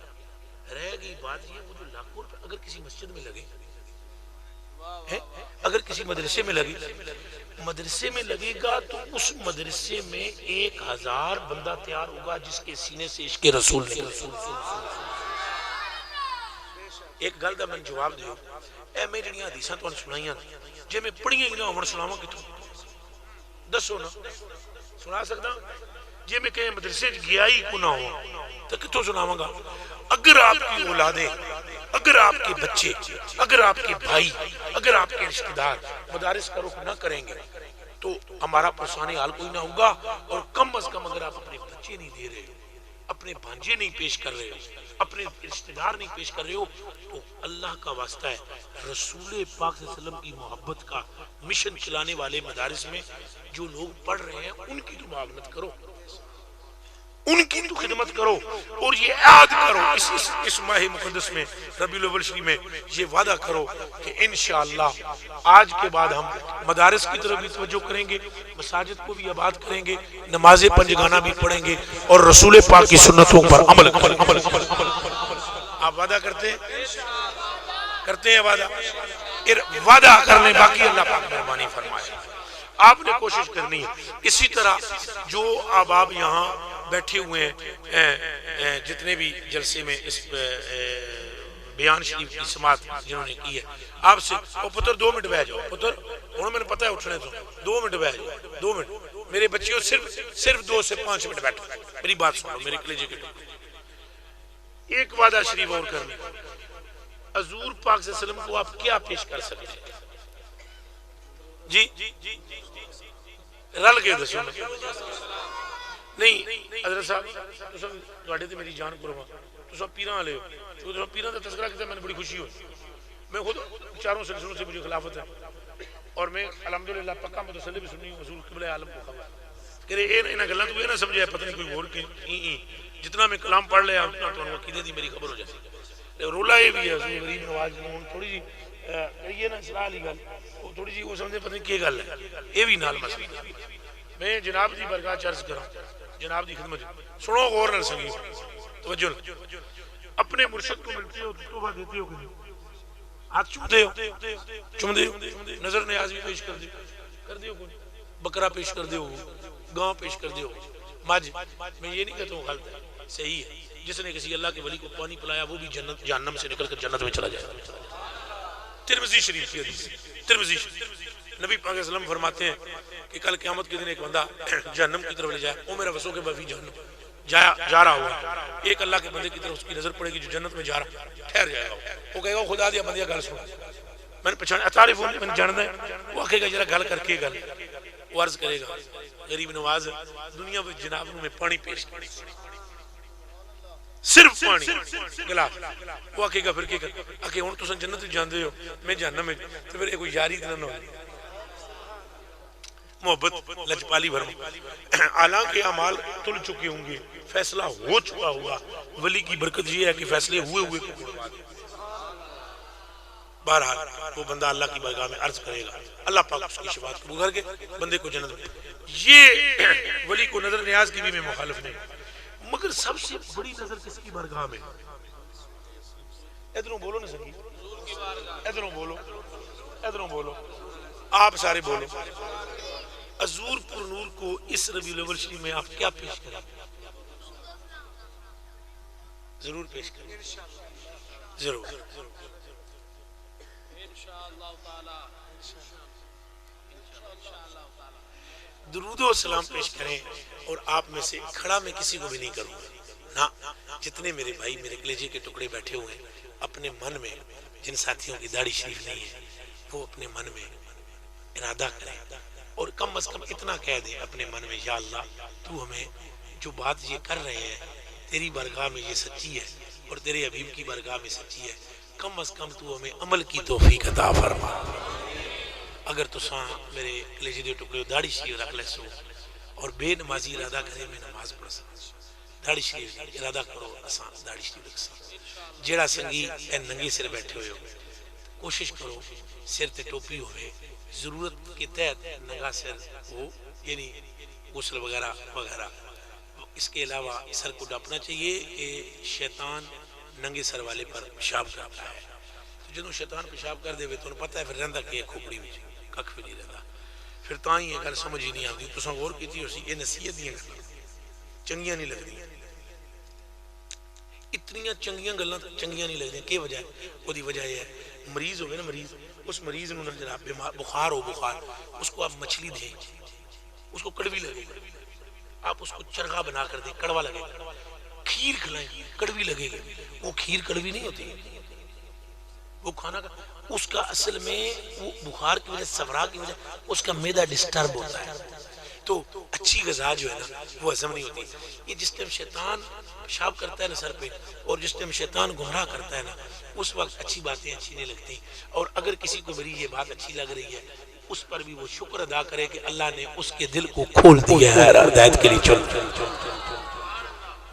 رہ گئی بات یہ وہ جو لاکھوں روپیہ اگر کسی مسجد میں لگے، اگر کسی مدرسے میں لگے گا تو اس مدرسے میں 1000 بندہ تیار ہوگا جس کے سینے سے عشق رسول نکلے. ایک گل دا میں جواب دیو، اے میں جڑیاں حدیثاں تو سنائیاں جے میں پڑھیاں ہی نہ ہون سناواں کتوں؟ دسو نا، سنا سکتا جے میں کہیں مدرسے گیا ہی کو نہ ہو تو کتوں سناواں گا؟ اگر آپ کی اولادیں، اگر آپ کے بچے، اگر آپ کے بھائی، اگر آپ کے رشتہ دار مدارس کا رخ نہ کریں گے تو ہمارا پرسان حال کوئی نہ ہوگا. اور کم از کم اگر آپ اپنے بچے نہیں دے رہے، اپنے بھانجے نہیں پیش کر رہے ہو، اپنے رشتہ دار نہیں پیش کر رہے ہو، تو اللہ کا واسطہ ہے رسول پاک صلی اللہ علیہ وسلم کی محبت کا مشن چلانے والے مدارس میں جو لوگ پڑھ رہے ہیں ان کی تو معاونت کرو، ان کی تو خدمت کرو. اور یہ یاد کرو اس ماہ مقدس میں ربیع الاول شریف میں یہ وعدہ کرو کہ انشاءاللہ آج کے بعد ہم مدارس کی طرف بھی توجہ کریں گے، مساجد کو بھی آباد کریں گے، نماز پنجگانہ بھی پڑھیں گے اور رسول پاک کی سنتوں پر عمل کریں گے. آپ وعدہ کرتے ہیں وعدہ کرنے باقی اللہ پاک مہربانی فرمائے. آپ نے کوشش کرنی ہے. اسی طرح جو احباب یہاں بیٹھے ہوئے ہیں، جتنے بھی جلسے میں اس بیان شریف کی سماعت جنہوں نے کی ہے، آپ سے پتر 2 منٹ بیٹھ جاؤ. پتر انہوں میں نے پتہ ہے اٹھنے تو 2 منٹ بیٹھ جاؤ، 2 منٹ میرے بچیوں، صرف 2 سے 5 منٹ بیٹھو، میری بات سنو، میرے کلیجے کے ٹکڑے. ایک وعدہ شریف اور کرنا، حضور پاک صلی اللہ علیہ وسلم کو آپ کیا پیش کر سکتے ہیں؟ جی رل کے دسو. نہیں حضرت صاحب تواڈے تے میری جان قربان، تساں پیراں والے ہو، تساں پیراں دا تذکرہ کیتا، میں نے بڑی خوشی ہوئی. میں خود 4 سلسلوں سے مجھے خلافت ہے اور میں الحمدللہ پکا متسلم سنی ہوں. حضور قبلہ عالم کو خبر کہ انہاں گلاں تو یہ نہ سمجھے پتہ نہیں کوئی اور کہ جتنا میں کلام پڑھ لیا اتنا تو عقیدے دی میری خبر ہو جاتی. رولا یہ بھی ہے حضور غریب نواز جی تھوڑی جی کریے نا اصلاح والی گل، تھوڑی جی وہ سمجھے پتہ نہیں کی گل ہے، یہ بھی نال مسئلہ. میں جناب دی برگاہ چرچ کروں، جناب دی خدمت سنو غور نال سنگیو، توجہ نال، اپنے مرشد کو ملتے ہو تو توبہ دیتے ہو کہ نہیں؟ ہاتھ چومتے ہو، نظر نیاز بھی پیش کر دیو، بکرا پیش کر دیو، گاں پیش کر دیو، ماج. میں یہ نہیں کہتا ہوں غلط ہے، صحیح ہے. جس نے کسی اللہ کے ولی کو پانی پلایا وہ بھی جنت جہنم سے نکل کر جنت میں چلا جائے. ترمذی شریف کی حدیث، ترمذی شریف، نبی پاک صلی اللہ علیہ وسلم فرماتے ہیں کہ کل قیامت کے دن ایک بندہ جہنم کی طرف لے جائے، وہ میرا وسو کے بفی جہنم جا رہا ہوا، ایک اللہ کے بندے کی طرف اس کی نظر پڑے گی جو جنت میں جا رہا، ٹھہر جائے گا. وہ کہے گا خدا دیا بندیا گل سن، میں نے پہچانا اتعارف ہوں، میں نے جاننا ہے. وہ کہے گا ذرا گل کر کے گل، وہ عرض کرے گا غریب نواز دنیا میں جناب میں پانی پیش کر، صرف پانی گلاس. وہ آکھے گا پھر کیا کر، آکھے ہوں تساں جنت جاندے ہو میں جہنم میں، تو پھر کوئی یاری نہ ہو. محبت لجپالی بھرم، حالانکہ اعمال تل چکے ہوں گے، فیصلہ ہو چکا ہوا. ولی کی برکت یہ ہے کہ فیصلے ہوئے کو بہرحال وہ بندہ اللہ کی بارگاہ میں عرض کرے گا، اللہ پاک اس کی شفاعت قبول کر کے بندے کو جنت میں. یہ ولی کو نظر نیاز کی بھی میں مخالف نہیں، مگر سب سے بڑی نظر کس کی بارگاہ میں؟ ادھروں بولو نا سنگی، ادھروں بولو، ادھروں بولو، آپ سارے بولو. حضور پر نور کو اس ربیع الاول شریف میں آپ کیا پیش کریں؟ ضرور پیش کریں، ضرور. درود و سلام پیش کریں. اور آپ میں سے کھڑا میں کسی کو بھی نہیں کروں گا نا. جتنے میرے بھائی میرے کلیجے کے ٹکڑے بیٹھے ہوئے ہیں، اپنے من میں جن ساتھیوں کی داڑھی شریف نہیں ہے وہ اپنے من میں ارادہ کریں، اور کم از کم اتنا کہہ دیں اپنے من میں، یا اللہ تو ہمیں جو بات یہ کر رہے ہیں تیری بارگاہ میں یہ سچی ہے اور تیرے حبیب کی بارگاہ میں سچی ہے، کم از کم تو ہمیں عمل کی توفیق عطا فرما. اگر تو میرے کلیجے دے ٹکڑے داڑھی شریف رکھ لے سو اور بے نمازی ارادہ کرے میں نماز پڑھ سا، داڑھی شریف ارادہ کرو اساں داڑھی شریف رکھ سا. جیڑا سنگی اے ننگے سر بیٹھے ہوئے ہو کوشش کرو سر تے ٹوپی ہوئے، ضرورت کے تحت ننگا سر ہو، یعنی غسل وغیرہ وغیرہ. اس کے علاوہ سر کو ڈھانپنا چاہیے کہ شیطان ننگے سر والے پر پیشاب کرتا ہے. جدوں شیطان پیشاب کر دے تو انہوں پتہ ہے پھر رہندا کہ کھوپڑی میں ککھ بھی نہیں رہندا. پھر تاں ہی یہ گل سمجھ ہی نہیں آتی. تساں غور کیتی ہو سی یہ نصیحت دیاں گلاں چنگیاں نہیں لگدیاں، اتنیاں چنگیاں گلاں چنگیاں نہیں لگدیاں. کی وجہ ہے؟ وہ دی وجہ یہ ہے مریض ہوئے نا، مریض اس مریض نوں جناب بیمار بخار ہو، بخار اس کو آپ مچھلی دیں، اس کو کڑوی لگے، آپ اس کو چرغا بنا کر دیں، کڑوا لگے. کھیر کھلائیں کڑوی لگے گی، وہ کھیر کڑوی نہیں ہوتی، وہ کھانا کا اس کا اصل میں وہ بخار کی وجہ صفرا کی وجہ اس کا معدہ ڈسٹرب ہوتا ہے، تو اچھی غذا جو ہے نا وہ ہضم نہیں ہوتی. یہ جس ٹائم شیطان پیشاب کرتا ہے نا سر پہ، اور جس ٹائم شیطان گمراہ کرتا ہے نا، اس وقت اچھی باتیں اچھی نہیں لگتی. اور اگر کسی کو میری یہ بات اچھی لگ رہی ہے اس پر بھی وہ شکر ادا کرے کہ اللہ نے اس کے دل کو کھول دیا ہے ہدایت کے لیے چل.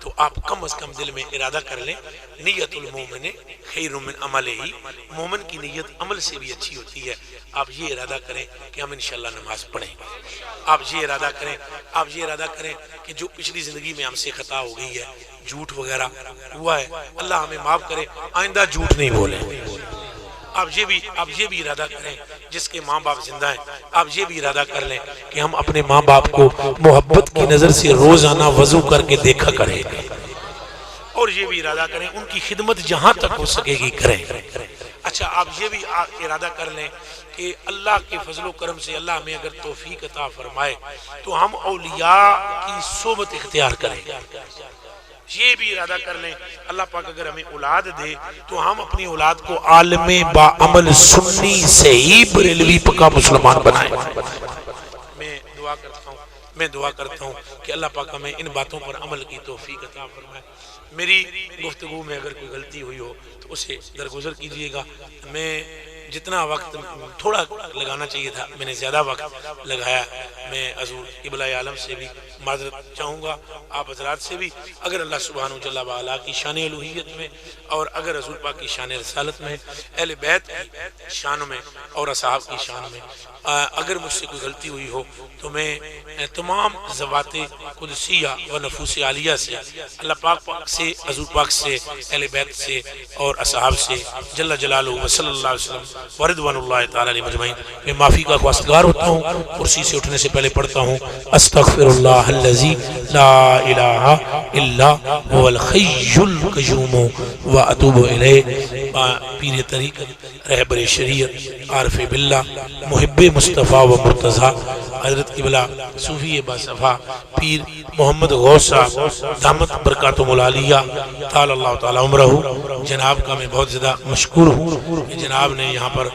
تو آپ کم از کم دل میں ارادہ کر لیں، نیت المومن خیر من عملہ، مومن کی نیت عمل سے بھی اچھی ہوتی ہے. آپ یہ ارادہ کریں کہ ہم انشاءاللہ نماز پڑھیں. آپ یہ ارادہ کریں، آپ یہ ارادہ کریں کہ جو پچھلی زندگی میں ہم سے خطا ہو گئی ہے، جھوٹ وغیرہ ہوا ہے، اللہ ہمیں معاف کرے، آئندہ جھوٹ نہیں بولیں. آپ یہ بھی ارادہ کریں جس کے ماں باپ زندہ ہیں، آپ یہ بھی ارادہ کر لیں کہ ہم اپنے ماں باپ کو محبت کی نظر سے روزانہ وضو کر کے دیکھا کریں، اور یہ بھی ارادہ کریں ان کی خدمت جہاں تک ہو سکے گی کریں. اچھا آپ یہ بھی ارادہ کر لیں کہ اللہ کے فضل و کرم سے اللہ ہمیں اگر توفیق عطا فرمائے تو ہم اولیاء کی صحبت اختیار کریں. یہ بھی ارادہ کر لیں اللہ پاک اگر ہمیں اولاد دے تو ہم اپنی اولاد کو عالم با عمل سنی صحیح بریلوی پکا مسلمان بنائیں. میں دعا کرتا ہوں کہ اللہ پاک ہمیں ان باتوں پر عمل کی توفیق عطا فرمائے. میری گفتگو میں اگر کوئی غلطی ہوئی ہو تو اسے درگزر کیجئے گا. میں جتنا وقت تھوڑا لگانا چاہیے تھا میں نے زیادہ وقت لگایا. میں حضور قبلہ عالم سے بھی معذرت چاہوں گا, آپ حضرات سے بھی. اگر اللہ سبحانہ جل وعلا کی شان الوہیت میں اور اگر رسول پاک کی شان رسالت میں, اہل بیت کی شان میں اور اصحاب کی شان میں اگر مجھ سے کوئی غلطی ہوئی ہو تو میں تمام ذوات قدسیہ و نفوس عالیہ سے, اللہ پاک سے, حضور پاک سے, اہل بیت سے اور اصحاب سے جل جلالہ و صلی اللہ علیہ وسلم ورضوان اللہ تعالی علیہ مجمعین میں معافی کا خواستگار ہوتا ہوں. کرسی سے اٹھنے سے پہلے پڑھتا ہوں استغفر اللہ الذی لا الہ الا هو الحی القیوم واتوب الیہ. پیر طریقت, رہبر شریعت, عارف باللہ, محب مصطفیٰ و مرتضیٰ حضرت قبلہ صوفی باصفا پیر محمد غوث صاحب دامت برکاتہم العالیہ تعالی اللہ تعالی عمرہ, جناب کا میں بہت زیادہ مشکور ہوں کہ جناب نے یہاں پر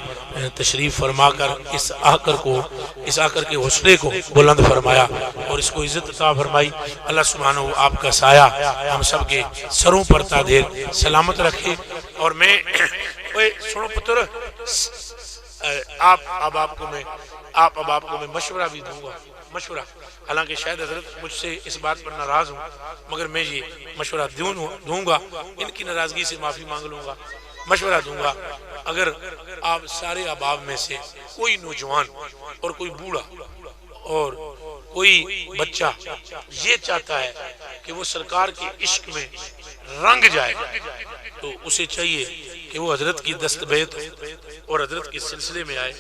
تشریف فرما کر اس آکر کے حوصلے کو بلند فرمایا اور اس کو عزت عطا فرمائی. اللہ سبحانہ آپ کا سایہ ہم سب کے سروں پر تا دیر سلامت رکھے. اور میں سنو پتر, آپ اب آپ کو میں مشورہ بھی دوں گا, مشورہ, حالانکہ شاید حضرت مجھ سے اس بات پر ناراض ہوں مگر میں یہ مشورہ دوں گا, ان کی ناراضگی سے معافی مانگ لوں گا. مشورہ دوں گا, اگر آپ سارے احباب میں سے کوئی نوجوان اور کوئی بوڑھا اور کوئی بچہ یہ چاہتا ہے کہ وہ سرکار کے عشق میں رنگ جائے تو اسے چاہیے کہ وہ حضرت کی دست بیعت اور حضرت کے سلسلے میں آئے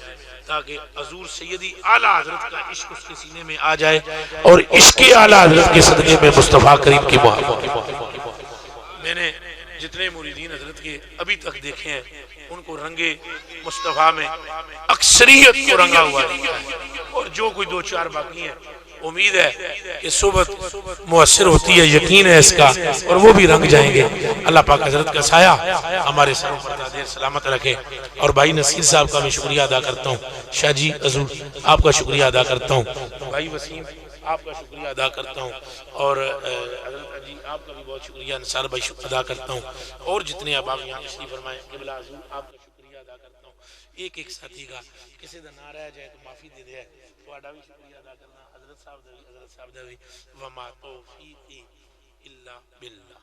تاکہ حضور سیدی اعلیٰ حضرت کا عشق اس کے سینے میں آ جائے اور عشق اعلیٰ حضرت کے صدقے میں مصطفیٰ کریم کی محبت. میں نے جتنے مریدین حضرت کے ابھی تک دیکھے ہیں ان کو رنگے مصطفیٰ میں اکثریت کو رنگا ہوا ہے, اور جو کوئی دو چار باقی ہیں امید ہے کہ صحبت مؤثر ہوتی ہے, یقین ہے اس کا, اور وہ بھی رنگ جائیں گے. اللہ پاک حضرت کا سایہ ہمارے سروں پر دیر سلامت رکھے. اور بھائی نصیر صاحب کا میں شکریہ ادا کرتا ہوں, شاہ جی حضور آپ کا شکریہ ادا کرتا ہوں, بھائی وسیم آپ کا شکریہ ادا کرتا ہوں, اور حضرت جی آپ کا بھی بہت شکریہ انصار بھائی ادا کرتا ہوں, اور جتنے احباب یہاں تشریف فرمائے قبلہ حضور آپ کا شکریہ ادا کرتا ہوں. ایک ساتھی کا کسی دا نہ رہ جائے تو معافی دے دے, تہاڈا بھی شکریہ ادا کرنا. حضرت صاحب دا وی وما توفیقی الا باللہ.